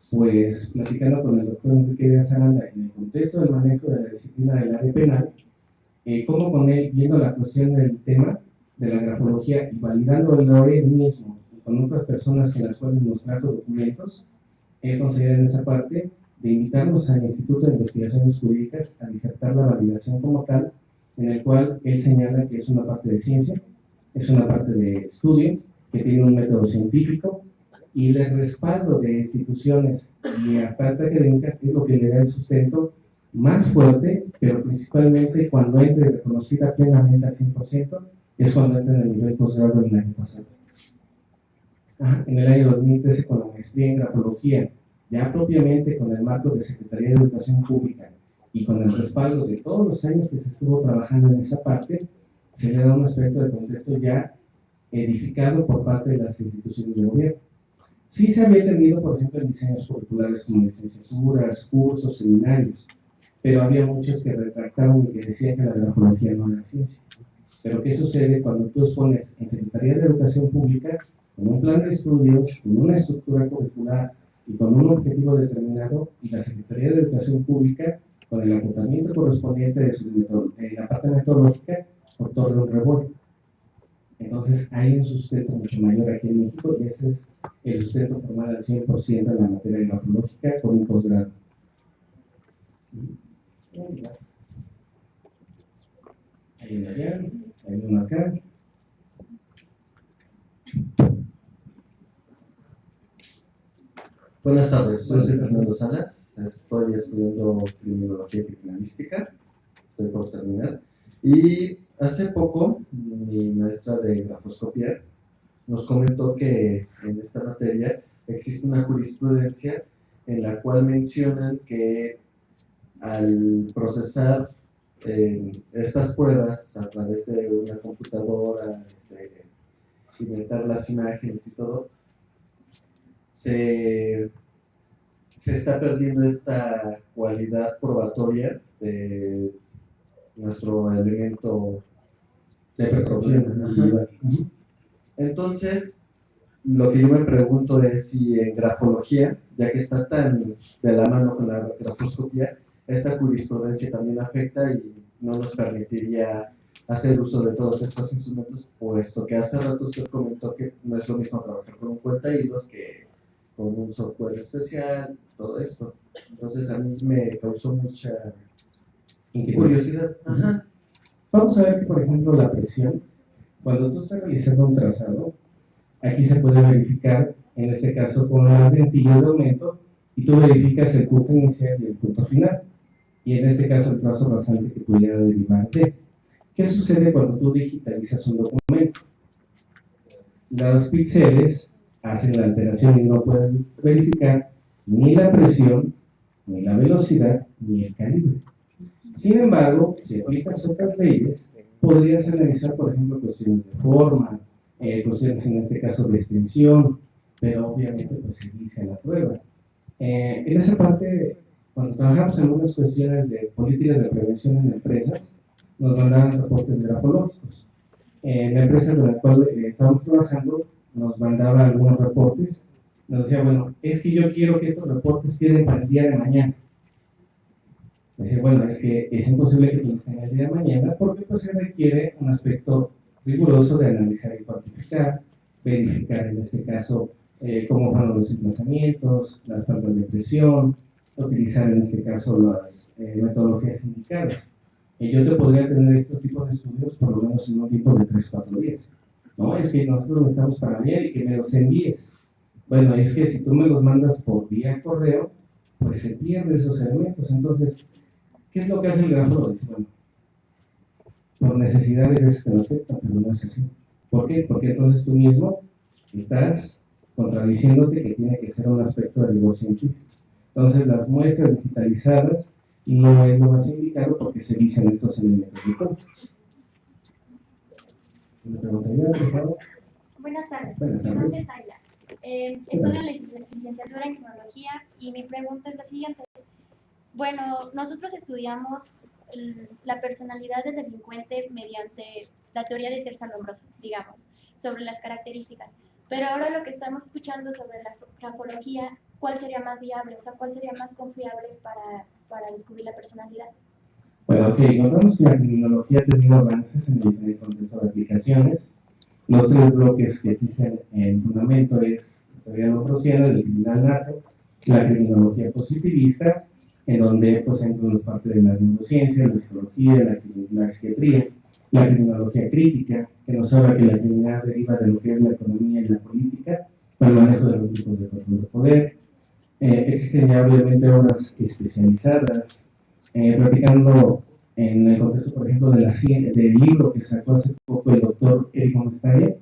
pues platicando con el doctor Enrique Díaz Aranda en el contexto del manejo de la disciplina del área penal, cómo con él, viendo la cuestión del tema de la grafología y validándolo él mismo con otras personas en las cuales nos trajo documentos, él considera en esa parte de invitarnos al Instituto de Investigaciones Jurídicas a disertar la validación como tal, en el cual él señala que es una parte de ciencia, es una parte de estudio, que tiene un método científico, y el respaldo de instituciones y la parte académica es lo que le da el sustento más fuerte, pero principalmente cuando entre reconocida plenamente al 100%, es cuando entra en el nivel posgrado del año pasado. En el año 2013 con la maestría en grafología, ya propiamente con el marco de Secretaría de Educación Pública y con el respaldo de todos los años que se estuvo trabajando en esa parte, se le da un aspecto de contexto ya edificado por parte de las instituciones de gobierno. Sí se había tenido, por ejemplo, en diseños curriculares como licenciaturas, cursos, seminarios, pero había muchos que retractaron y que decían que la grafología no era ciencia. Pero ¿qué sucede cuando tú expones en Secretaría de Educación Pública con un plan de estudios, con una estructura curricular y con un objetivo determinado, y la Secretaría de Educación Pública, con el acotamiento correspondiente de la parte metodológica, otorga un revuelo? Entonces hay un sustento mucho mayor aquí en México, y ese es el sustento formal al 100% en la materia grafológica con un posgrado. Hay una allá, hay una acá. Buenas tardes, soy Fernando Salas, estoy estudiando Criminología Criminalística, estoy por terminar, y hace poco mi maestra de grafoscopía nos comentó que en esta materia existe una jurisprudencia en la cual mencionan que al procesar estas pruebas a través de una computadora, inventar las imágenes y todo, se está perdiendo esta cualidad probatoria de nuestro elemento de percepción. Entonces, lo que yo me pregunto es si en grafología, ya que está tan de la mano con la grafoscopía, esta jurisprudencia también afecta y no nos permitiría hacer uso de todos estos instrumentos, puesto que hace rato usted comentó que no es lo mismo trabajar con un cuentahilos que con un software especial, todo esto. Entonces a mí me causó mucha curiosidad. Ajá. Vamos a ver que, por ejemplo, la presión, cuando tú estás realizando un trazado, aquí se puede verificar, en este caso con las lentillas de aumento, y tú verificas el punto inicial y el punto final, y en este caso el trazo rasante que pudiera derivar de. ¿Qué sucede cuando tú digitalizas un documento? Los píxeles hacen la alteración y no puedes verificar ni la presión, ni la velocidad, ni el calibre. Sin embargo, si aplicas otras leyes, podrías analizar, por ejemplo, cuestiones de forma, cuestiones en este caso de extensión, pero obviamente pues se inicia la prueba. En esa parte, cuando trabajamos en algunas cuestiones de políticas de prevención en empresas, nos mandaban reportes grafológicos. La empresa en la cual estábamos trabajando nos mandaba algunos reportes, nos decía, bueno, es que yo quiero que estos reportes queden para el día de mañana. Me decía, bueno, es que es imposible que los tenga el día de mañana porque pues se requiere un aspecto riguroso de analizar y cuantificar, verificar en este caso cómo fueron los emplazamientos, las faltas de presión, utilizar en este caso las metodologías indicadas. Y yo te podría tener estos tipos de estudios por lo menos en un tiempo de 3-4 días. No, es que nosotros necesitamos para mañana y que me los envíes. Bueno, es que si tú me los mandas por vía correo, pues se pierden esos elementos. Entonces, ¿qué es lo que hace el grafólogo? Bueno, por necesidad de veces que lo aceptan, pero no es así. ¿Por qué? Porque entonces tú mismo estás contradiciéndote que tiene que ser un aspecto de rigor científico. Entonces, las muestras digitalizadas no es lo más indicado porque se dicen estos elementos de código. ¿Me preguntaría, por favor? Buenas tardes. Buenas tardes. Mi nombre es Ayla. Estudio la licenciatura en criminología y mi pregunta es la siguiente. Bueno, nosotros estudiamos la personalidad del delincuente mediante la teoría de ser asombroso, digamos, sobre las características. Pero ahora lo que estamos escuchando sobre la grafología, ¿cuál sería más viable? O sea, ¿cuál sería más confiable para descubrir la personalidad? Bueno, ok, notamos que la criminología ha tenido avances en el contexto de aplicaciones. Los 3 bloques que existen en fundamento es la teoría lombrosiana, del criminal nato, la criminología positivista, en donde pues entran parte de la neurociencia, la psicología, la psiquiatría, la criminología crítica, que nos habla que la criminalidad deriva de lo que es la economía y la política, para el manejo de los grupos de control de poder. Existen ya obviamente obras especializadas, platicando en el contexto, por ejemplo, del libro que sacó hace poco el doctor Eric Mestalla,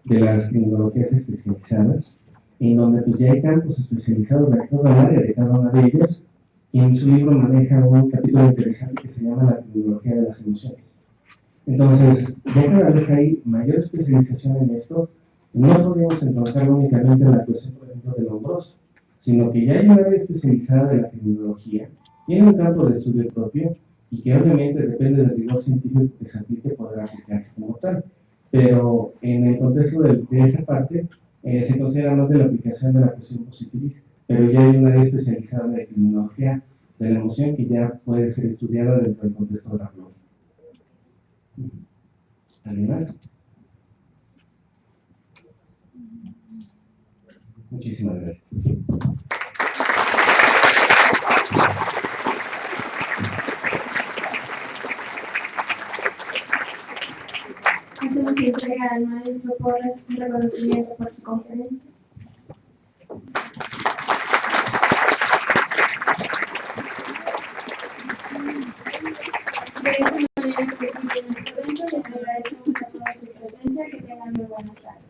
de las criminologías especializadas, en donde pues ya hay campos especializados de todo el área de cada una de ellos, y en su libro maneja un capítulo interesante que se llama la criminología de las emociones. Entonces, ya cada vez hay mayor especialización en esto, no podemos enfocar únicamente en la cuestión, por ejemplo, del hombroso, sino que ya hay una área especializada de la criminología, tiene un campo de estudio propio, y que obviamente depende del rigor científico que se aplique, podrá aplicarse como tal. Pero en el contexto de esa parte, se considera más de la aplicación de la cuestión positivista, pero ya hay un área especializada de criminología de la emoción que ya puede ser estudiada dentro del contexto de la biología. ¿Alguien más? Muchísimas gracias. Hacemos entrega al maestro Porras un reconocimiento por su conferencia. De esta manera que concluye nuestro evento, les agradecemos a todos su presencia, que tengan muy buena tarde.